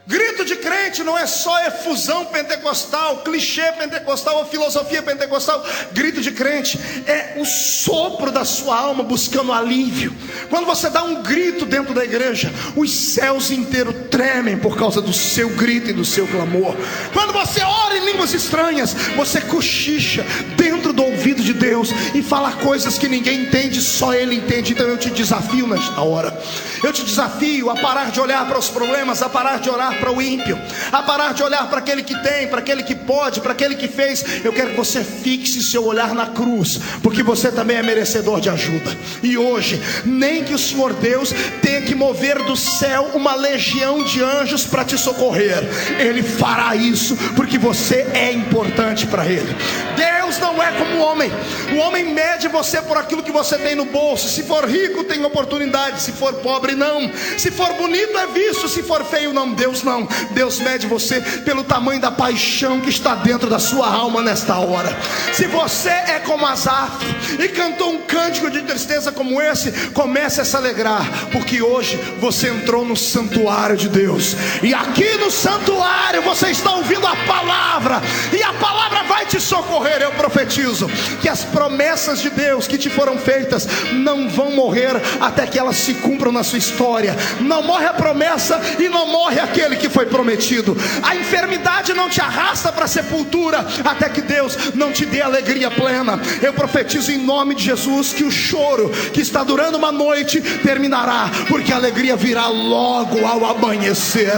Grito de crente não é só efusão pentecostal, clichê pentecostal ou filosofia pentecostal. Grito de crente é o sopro da sua alma buscando alívio. Quando você dá um grito dentro da igreja, os céus inteiros tremem por causa do seu grito e do seu clamor. Quando você ora em línguas estranhas, você cochicha dentro do ouvido de Deus e fala coisas que ninguém entende, só Ele entende. Então eu te desafio nesta hora, eu te desafio a parar de olhar para os problemas, a parar de orar para o ímpio, a parar de olhar para aquele que tem, para aquele que pode, para aquele que fez. Eu quero que você fixe seu olhar na cruz, porque você também é merecedor de ajuda. E hoje, nem que o Senhor Deus tenha que mover do céu uma legião de anjos para te socorrer, Ele fará isso, porque você é importante para Ele. Deus não é como o homem. O homem mede você por aquilo que você tem no bolso. Se for rico, tem oportunidade. Se for pobre, não. Se for bonito, é visto. Se for feio, não. Deus não. Deus mede você pelo tamanho da paixão que está dentro da sua alma nesta hora. Se você é como Asaf e cantou um cântico de tristeza como esse, comece a se alegrar, porque hoje você entrou no santuário de Deus, e aqui no santuário você está ouvindo a palavra, e a palavra vai te socorrer. Eu profetizo que as promessas de Deus que te foram feitas não vão morrer até que elas se cumpram na sua história. Não morre a promessa e não morre aquele que foi prometido. A enfermidade não te arrasta para a sepultura até que Deus não te dê alegria plena. Eu profetizo em nome de Jesus que o choro que está durando uma noite terminará, porque a alegria virá logo ao amanhecer.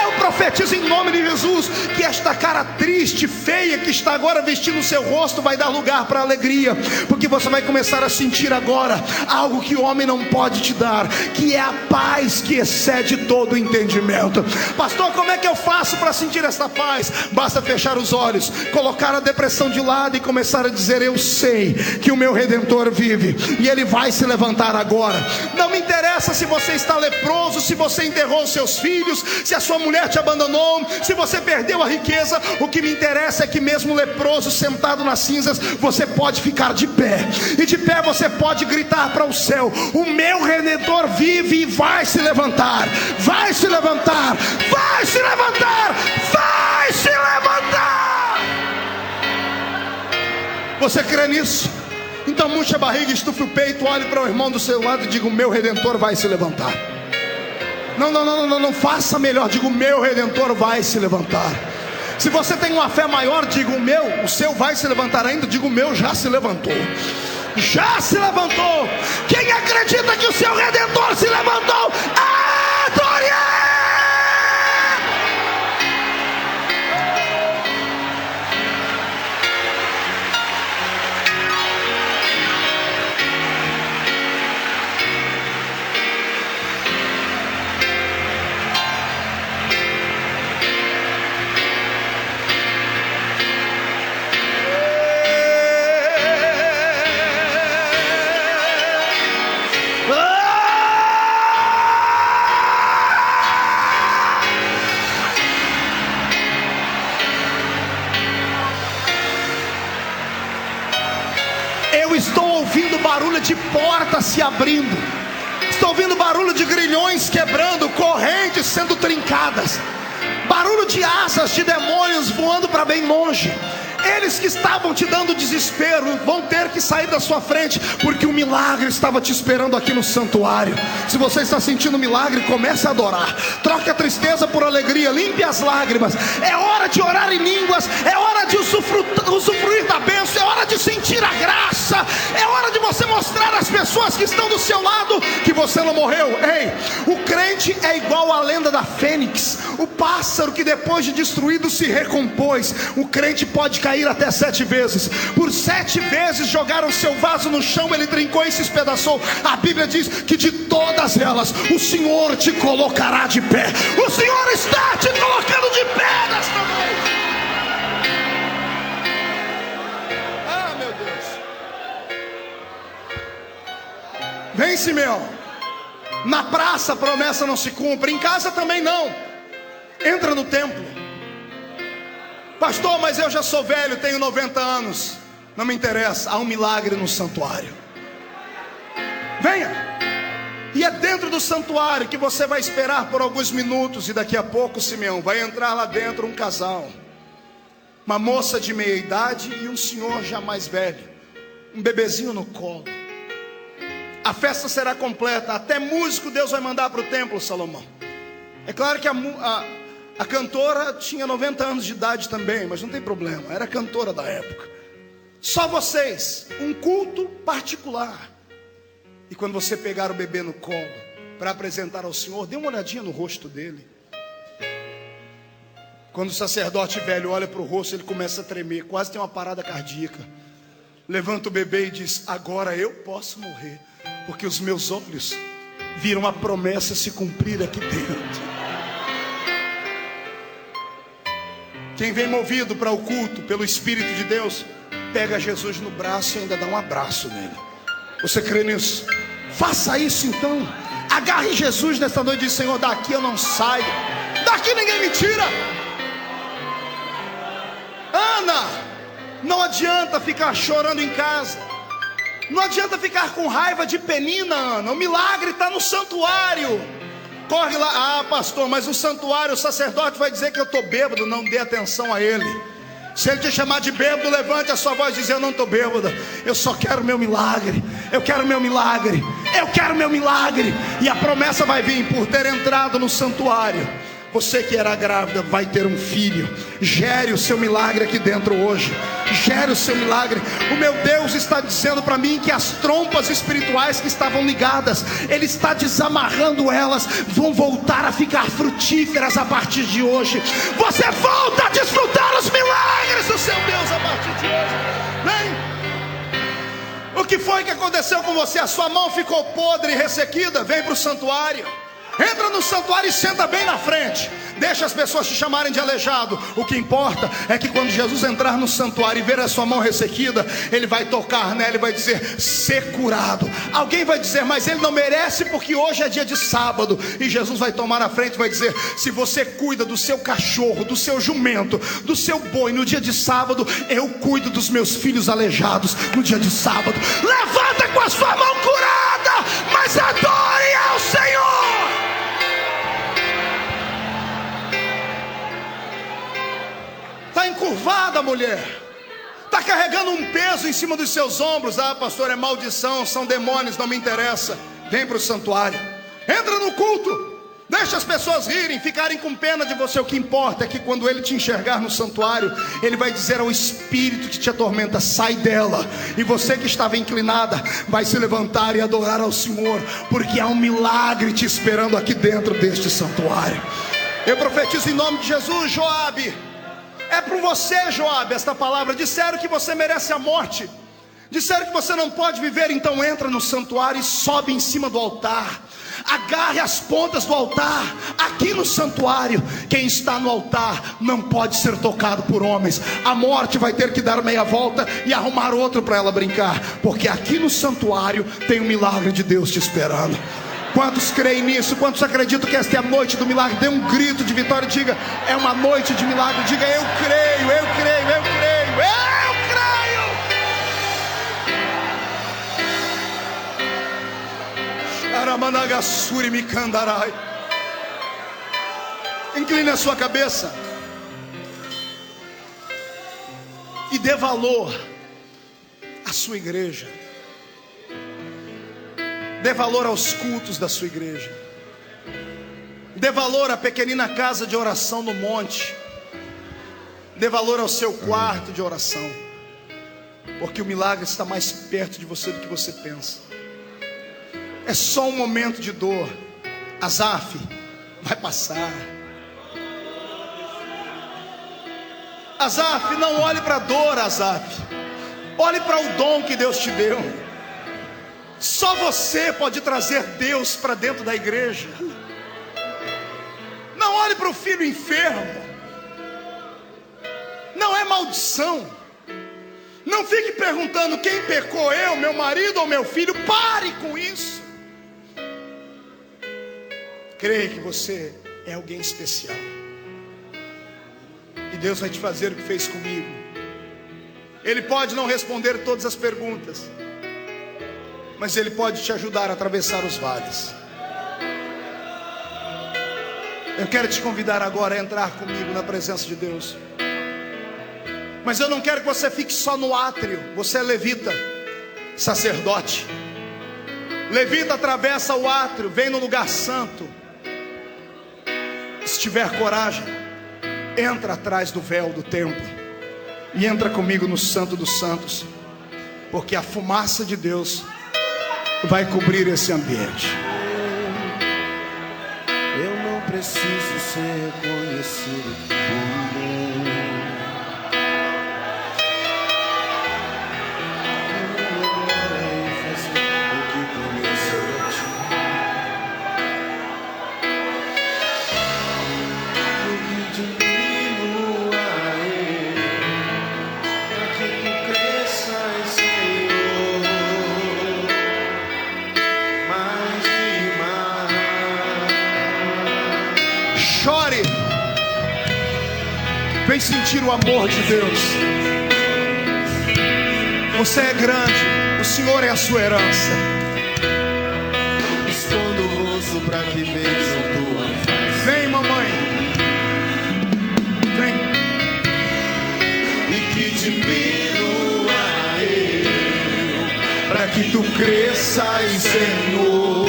Eu profetizo em nome de Jesus que esta cara triste, feia que está agora vestindo o seu rosto vai dar lugar para alegria, porque você vai começar a sentir agora algo que o homem não pode te dar, que é a paz que excede todo o entendimento. Pastor, como é que eu faço para sentir essa paz? Basta fechar os olhos, colocar a depressão de lado e começar a dizer: eu sei que o meu Redentor vive e Ele vai se levantar agora. Não me interessa se você está leproso, se você enterrou seus filhos, se a sua mulher te abandonou, se você perdeu a riqueza. O que me interessa é que mesmo leproso, sentado nas cinzas, você pode ficar de pé, e de pé você pode gritar para o céu: o meu Redentor vive e vai se levantar, vai se levantar, vai se levantar, vai se levantar. Você crê nisso? Então murche a barriga, estufe o peito, olhe para o irmão do seu lado e diga: o meu Redentor vai se levantar. Não faça melhor, diga: o meu Redentor vai se levantar. Se você tem uma fé maior, diga: o seu vai se levantar ainda. Diga: o meu já se levantou. Já se levantou. Quem acredita que o seu Redentor se levantou, adore Ele. Barulho de portas se abrindo, estou ouvindo barulho de grilhões quebrando, correntes sendo trincadas, barulho de asas de demônios voando para bem longe. Eles que estavam te dando desespero vão ter que sair da sua frente, porque o milagre estava te esperando aqui no santuário. Se você está sentindo milagre, comece a adorar. Troque a tristeza por alegria, limpe as lágrimas. É hora de orar em línguas, é hora de usufruir da bênção, é hora de sentir a graça, é hora de você mostrar às pessoas que estão do seu lado que você não morreu. Ei, o crente é igual à lenda da fênix, o pássaro que depois de destruído se recompôs. O crente pode cair até 7 vezes. Por 7 vezes jogaram seu vaso no chão, ele trincou e se espedaçou. A Bíblia diz que de todas elas o Senhor te colocará de pé. O Senhor está te colocando de pé nesta noite. Ah, meu Deus. Vem, Simeão. Na praça a promessa não se cumpre, em casa também não. Entra no templo. Pastor, mas eu já sou velho, tenho 90 anos. Não me interessa, há um milagre no santuário. Venha. E é dentro do santuário que você vai esperar por alguns minutos. E daqui a pouco, Simeão, vai entrar lá dentro um casal, uma moça de meia idade e um senhor já mais velho, um bebezinho no colo. A festa será completa, até músico Deus vai mandar para o templo, Salomão. É claro que a cantora tinha 90 anos de idade também, mas não tem problema, era a cantora da época. Só vocês, um culto particular. E quando você pegar o bebê no colo para apresentar ao Senhor, dê uma olhadinha no rosto dele. Quando o sacerdote velho olha para o rosto, ele começa a tremer, quase tem uma parada cardíaca. Levanta o bebê e diz: agora eu posso morrer, porque os meus olhos viram a promessa se cumprir aqui dentro. Quem vem movido para o culto pelo Espírito de Deus, pega Jesus no braço e ainda dá um abraço nele. Você crê nisso? Faça isso então. Agarre Jesus nesta noite e diz: Senhor, daqui eu não saio, daqui ninguém me tira. Ana, não adianta ficar chorando em casa, não adianta ficar com raiva de Penina, Ana. O milagre está no santuário. Corre lá. Ah, pastor, mas o santuário, o sacerdote vai dizer que eu estou bêbado. Não dê atenção a ele. Se ele te chamar de bêbado, levante a sua voz e diz: eu não estou bêbado, eu só quero meu milagre. Eu quero meu milagre, eu quero meu milagre. E a promessa vai vir por ter entrado no santuário. Você que era grávida vai ter um filho. Gere o seu milagre aqui dentro hoje. Gere o seu milagre. O meu Deus está dizendo para mim que as trompas espirituais que estavam ligadas, Ele está desamarrando elas. Vão voltar a ficar frutíferas a partir de hoje. Você volta a desfrutar os milagres do seu Deus a partir de hoje. Vem. O que foi que aconteceu com você? A sua mão ficou podre e ressequida? Vem para o santuário. Entra no santuário e senta bem na frente. Deixa as pessoas te chamarem de aleijado. O que importa é que quando Jesus entrar no santuário e ver a sua mão ressequida, Ele vai tocar nela e vai dizer: ser curado. Alguém vai dizer: mas ele não merece porque hoje é dia de sábado. E Jesus vai tomar a frente e vai dizer: se você cuida do seu cachorro, do seu jumento, do seu boi no dia de sábado, eu cuido dos meus filhos aleijados no dia de sábado. Levanta com a sua mão curada, mas adore ao Senhor. Está encurvada a mulher, está carregando um peso em cima dos seus ombros. Ah, pastor, é maldição, são demônios, não me interessa. Vem para o santuário, entra no culto, deixa as pessoas rirem, ficarem com pena de você. O que importa é que quando Ele te enxergar no santuário, Ele vai dizer ao espírito que te atormenta: sai dela. E você que estava inclinada vai se levantar e adorar ao Senhor, porque há um milagre te esperando aqui dentro deste santuário. Eu profetizo em nome de Jesus. Joabe, é para você, Joabe, esta palavra. Disseram que você merece a morte, disseram que você não pode viver. Então entra no santuário e sobe em cima do altar. Agarre as pontas do altar. Aqui no santuário, quem está no altar não pode ser tocado por homens. A morte vai ter que dar meia volta e arrumar outro para ela brincar, porque aqui no santuário tem um milagre de Deus te esperando. Quantos creem nisso? Quantos acreditam que esta é a noite do milagre? Dê um grito de vitória e diga: é uma noite de milagre. Diga: eu creio, eu creio, eu creio, eu creio. Sharamanagasuri Mikandarai. Incline a sua cabeça. e dê valor à sua igreja. Dê valor aos cultos da sua igreja. Dê valor à pequenina casa de oração no monte. Dê valor ao seu quarto de oração, porque o milagre está mais perto de você do que você pensa. É só um momento de dor. Asaf, vai passar. Asaf, não olhe para a dor, Asaf. Olhe para o dom que Deus te deu. Só você pode trazer Deus para dentro da igreja. Não olhe para o filho enfermo. Não é maldição. Não fique perguntando quem pecou, eu, meu marido ou meu filho. Pare com isso. Creia que você é alguém especial. E Deus vai te fazer o que fez comigo. Ele pode não responder todas as perguntas, mas Ele pode te ajudar a atravessar os vales. Eu quero te convidar agora a entrar comigo na presença de Deus. Mas eu não quero que você fique só no átrio. Você é levita, sacerdote. Levita atravessa o átrio, vem no lugar santo. Se tiver coragem, entra atrás do véu do templo e entra comigo no Santo dos Santos, porque a fumaça de Deus vai cobrir esse ambiente. Eu não preciso ser reconhecido por ninguém. Chore. Vem sentir o amor de Deus. Você é grande, o Senhor é a sua herança. Escondo o rosto para que vejam tua face. Vem, mamãe. Vem. E que diminua eu, para que tu cresças, Senhor.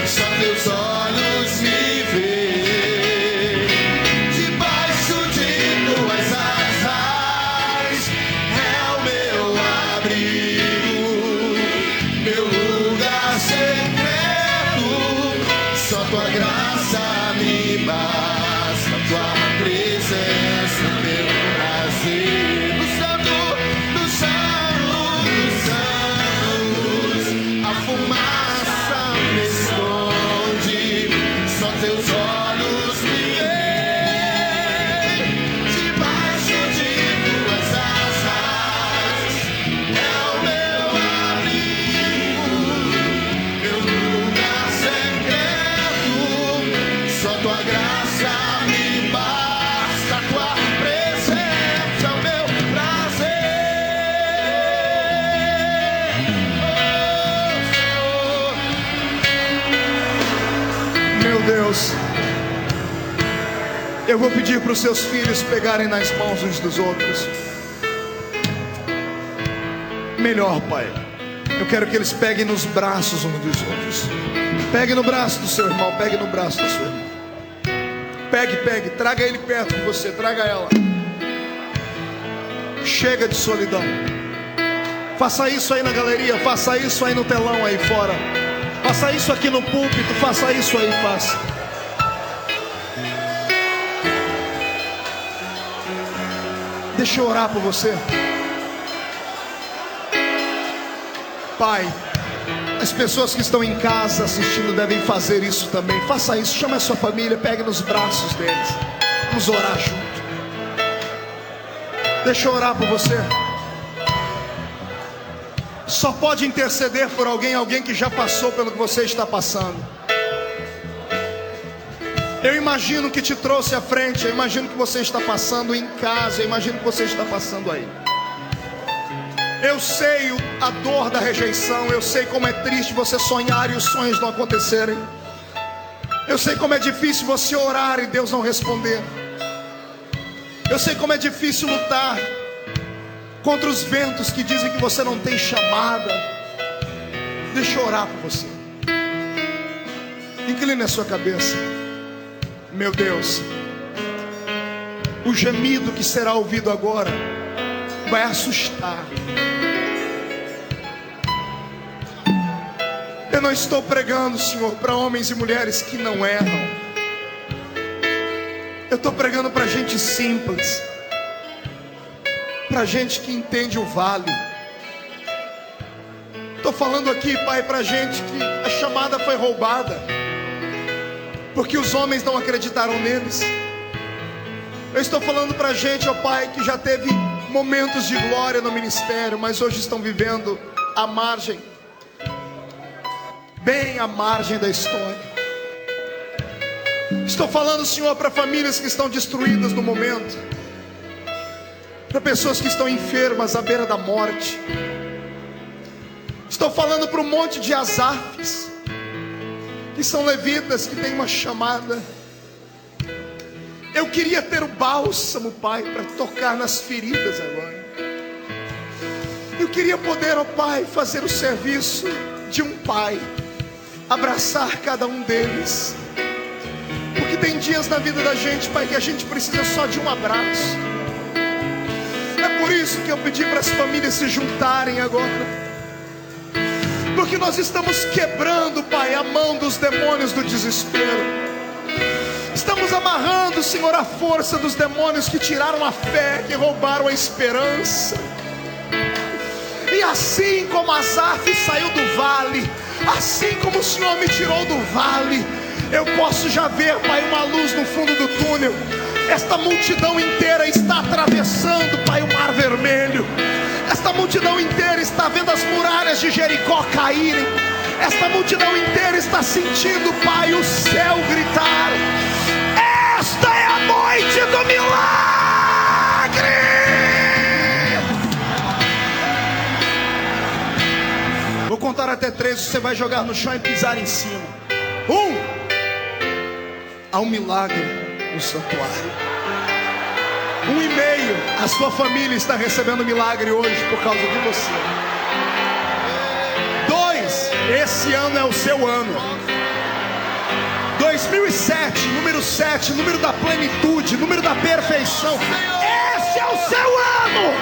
Só teus olhos me veem. Debaixo de tuas asas é o meu abrigo, meu lugar secreto. Só tua graça me basta, tua presença, meu prazer. No santo dos santos, dos santos, a fumaça me esconde, só teus olhos me veem. Debaixo de tuas asas é o meu abrigo, meu lugar secreto. Só tua graça me basta, tua presença é o meu prazer. Meu Deus, eu vou pedir para os seus filhos pegarem nas mãos uns dos outros. Melhor, Pai, eu quero que eles peguem nos braços uns dos outros. Pegue no braço do seu irmão, pegue no braço da sua irmã. Pegue, traga ele perto de você, traga ela. Chega de solidão. Faça isso aí na galeria, faça isso aí no telão aí fora. Faça isso aqui no púlpito, faça isso aí, faça. Deixa eu orar por você. Pai, as pessoas que estão em casa assistindo devem fazer isso também. Faça isso, chame a sua família, pegue nos braços deles. Vamos orar junto. Deixa eu orar por você. Só pode interceder por alguém que já passou pelo que você está passando. Eu imagino que te trouxe à frente. Eu imagino que você está passando em casa. Eu imagino que você está passando aí. Eu sei a dor da rejeição. Eu sei como é triste você sonhar e os sonhos não acontecerem. Eu sei como é difícil você orar e Deus não responder. Eu sei como é difícil lutar contra os ventos que dizem que você não tem chamada. Deixa eu orar por você. Incline a sua cabeça. Meu Deus, o gemido que será ouvido agora vai assustar. Eu não estou pregando, Senhor, para homens e mulheres que não erram. Eu estou pregando para gente simples, para gente que entende o vale. Estou falando aqui, Pai, para gente que a chamada foi roubada, porque os homens não acreditaram neles. Eu estou falando para gente, ó Pai, que já teve momentos de glória no ministério, mas hoje estão vivendo à margem, bem à margem da história. Estou falando, Senhor, para famílias que estão destruídas no momento, para pessoas que estão enfermas à beira da morte. Estou falando para um monte de Asafs, que são levitas, que têm uma chamada. Eu queria ter o bálsamo, Pai, para tocar nas feridas agora. Eu queria poder, ó Pai, fazer o serviço de um pai, abraçar cada um deles. Porque tem dias na vida da gente, Pai, que a gente precisa só de um abraço. É por isso que eu pedi para as famílias se juntarem agora, porque nós estamos quebrando, Pai, a mão dos demônios do desespero. Estamos amarrando, Senhor, a força dos demônios que tiraram a fé, que roubaram a esperança. E assim como Asaf saiu do vale, assim como o Senhor me tirou do vale, eu posso já ver, Pai, uma luz no fundo do túnel. Esta multidão inteira está atravessando, Pai, o Mar Vermelho. Esta multidão inteira está vendo as muralhas de Jericó caírem. Esta multidão inteira está sentindo, Pai, o céu gritar. Esta é a noite do milagre. Vou contar até 3, você vai jogar no chão e pisar em cima. 1. Há um milagre no santuário. 1,5. A sua família está recebendo milagre hoje por causa de você. 2. Esse ano é o seu ano. 2007, número 7, número da plenitude, número da perfeição. Esse é o seu ano.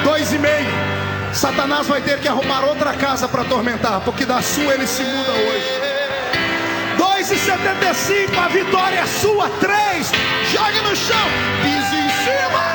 2,5. Satanás vai ter que arrumar outra casa para atormentar, porque da sua ele se muda hoje. 2,75, a vitória é sua. 3, jogue no chão, pise em cima.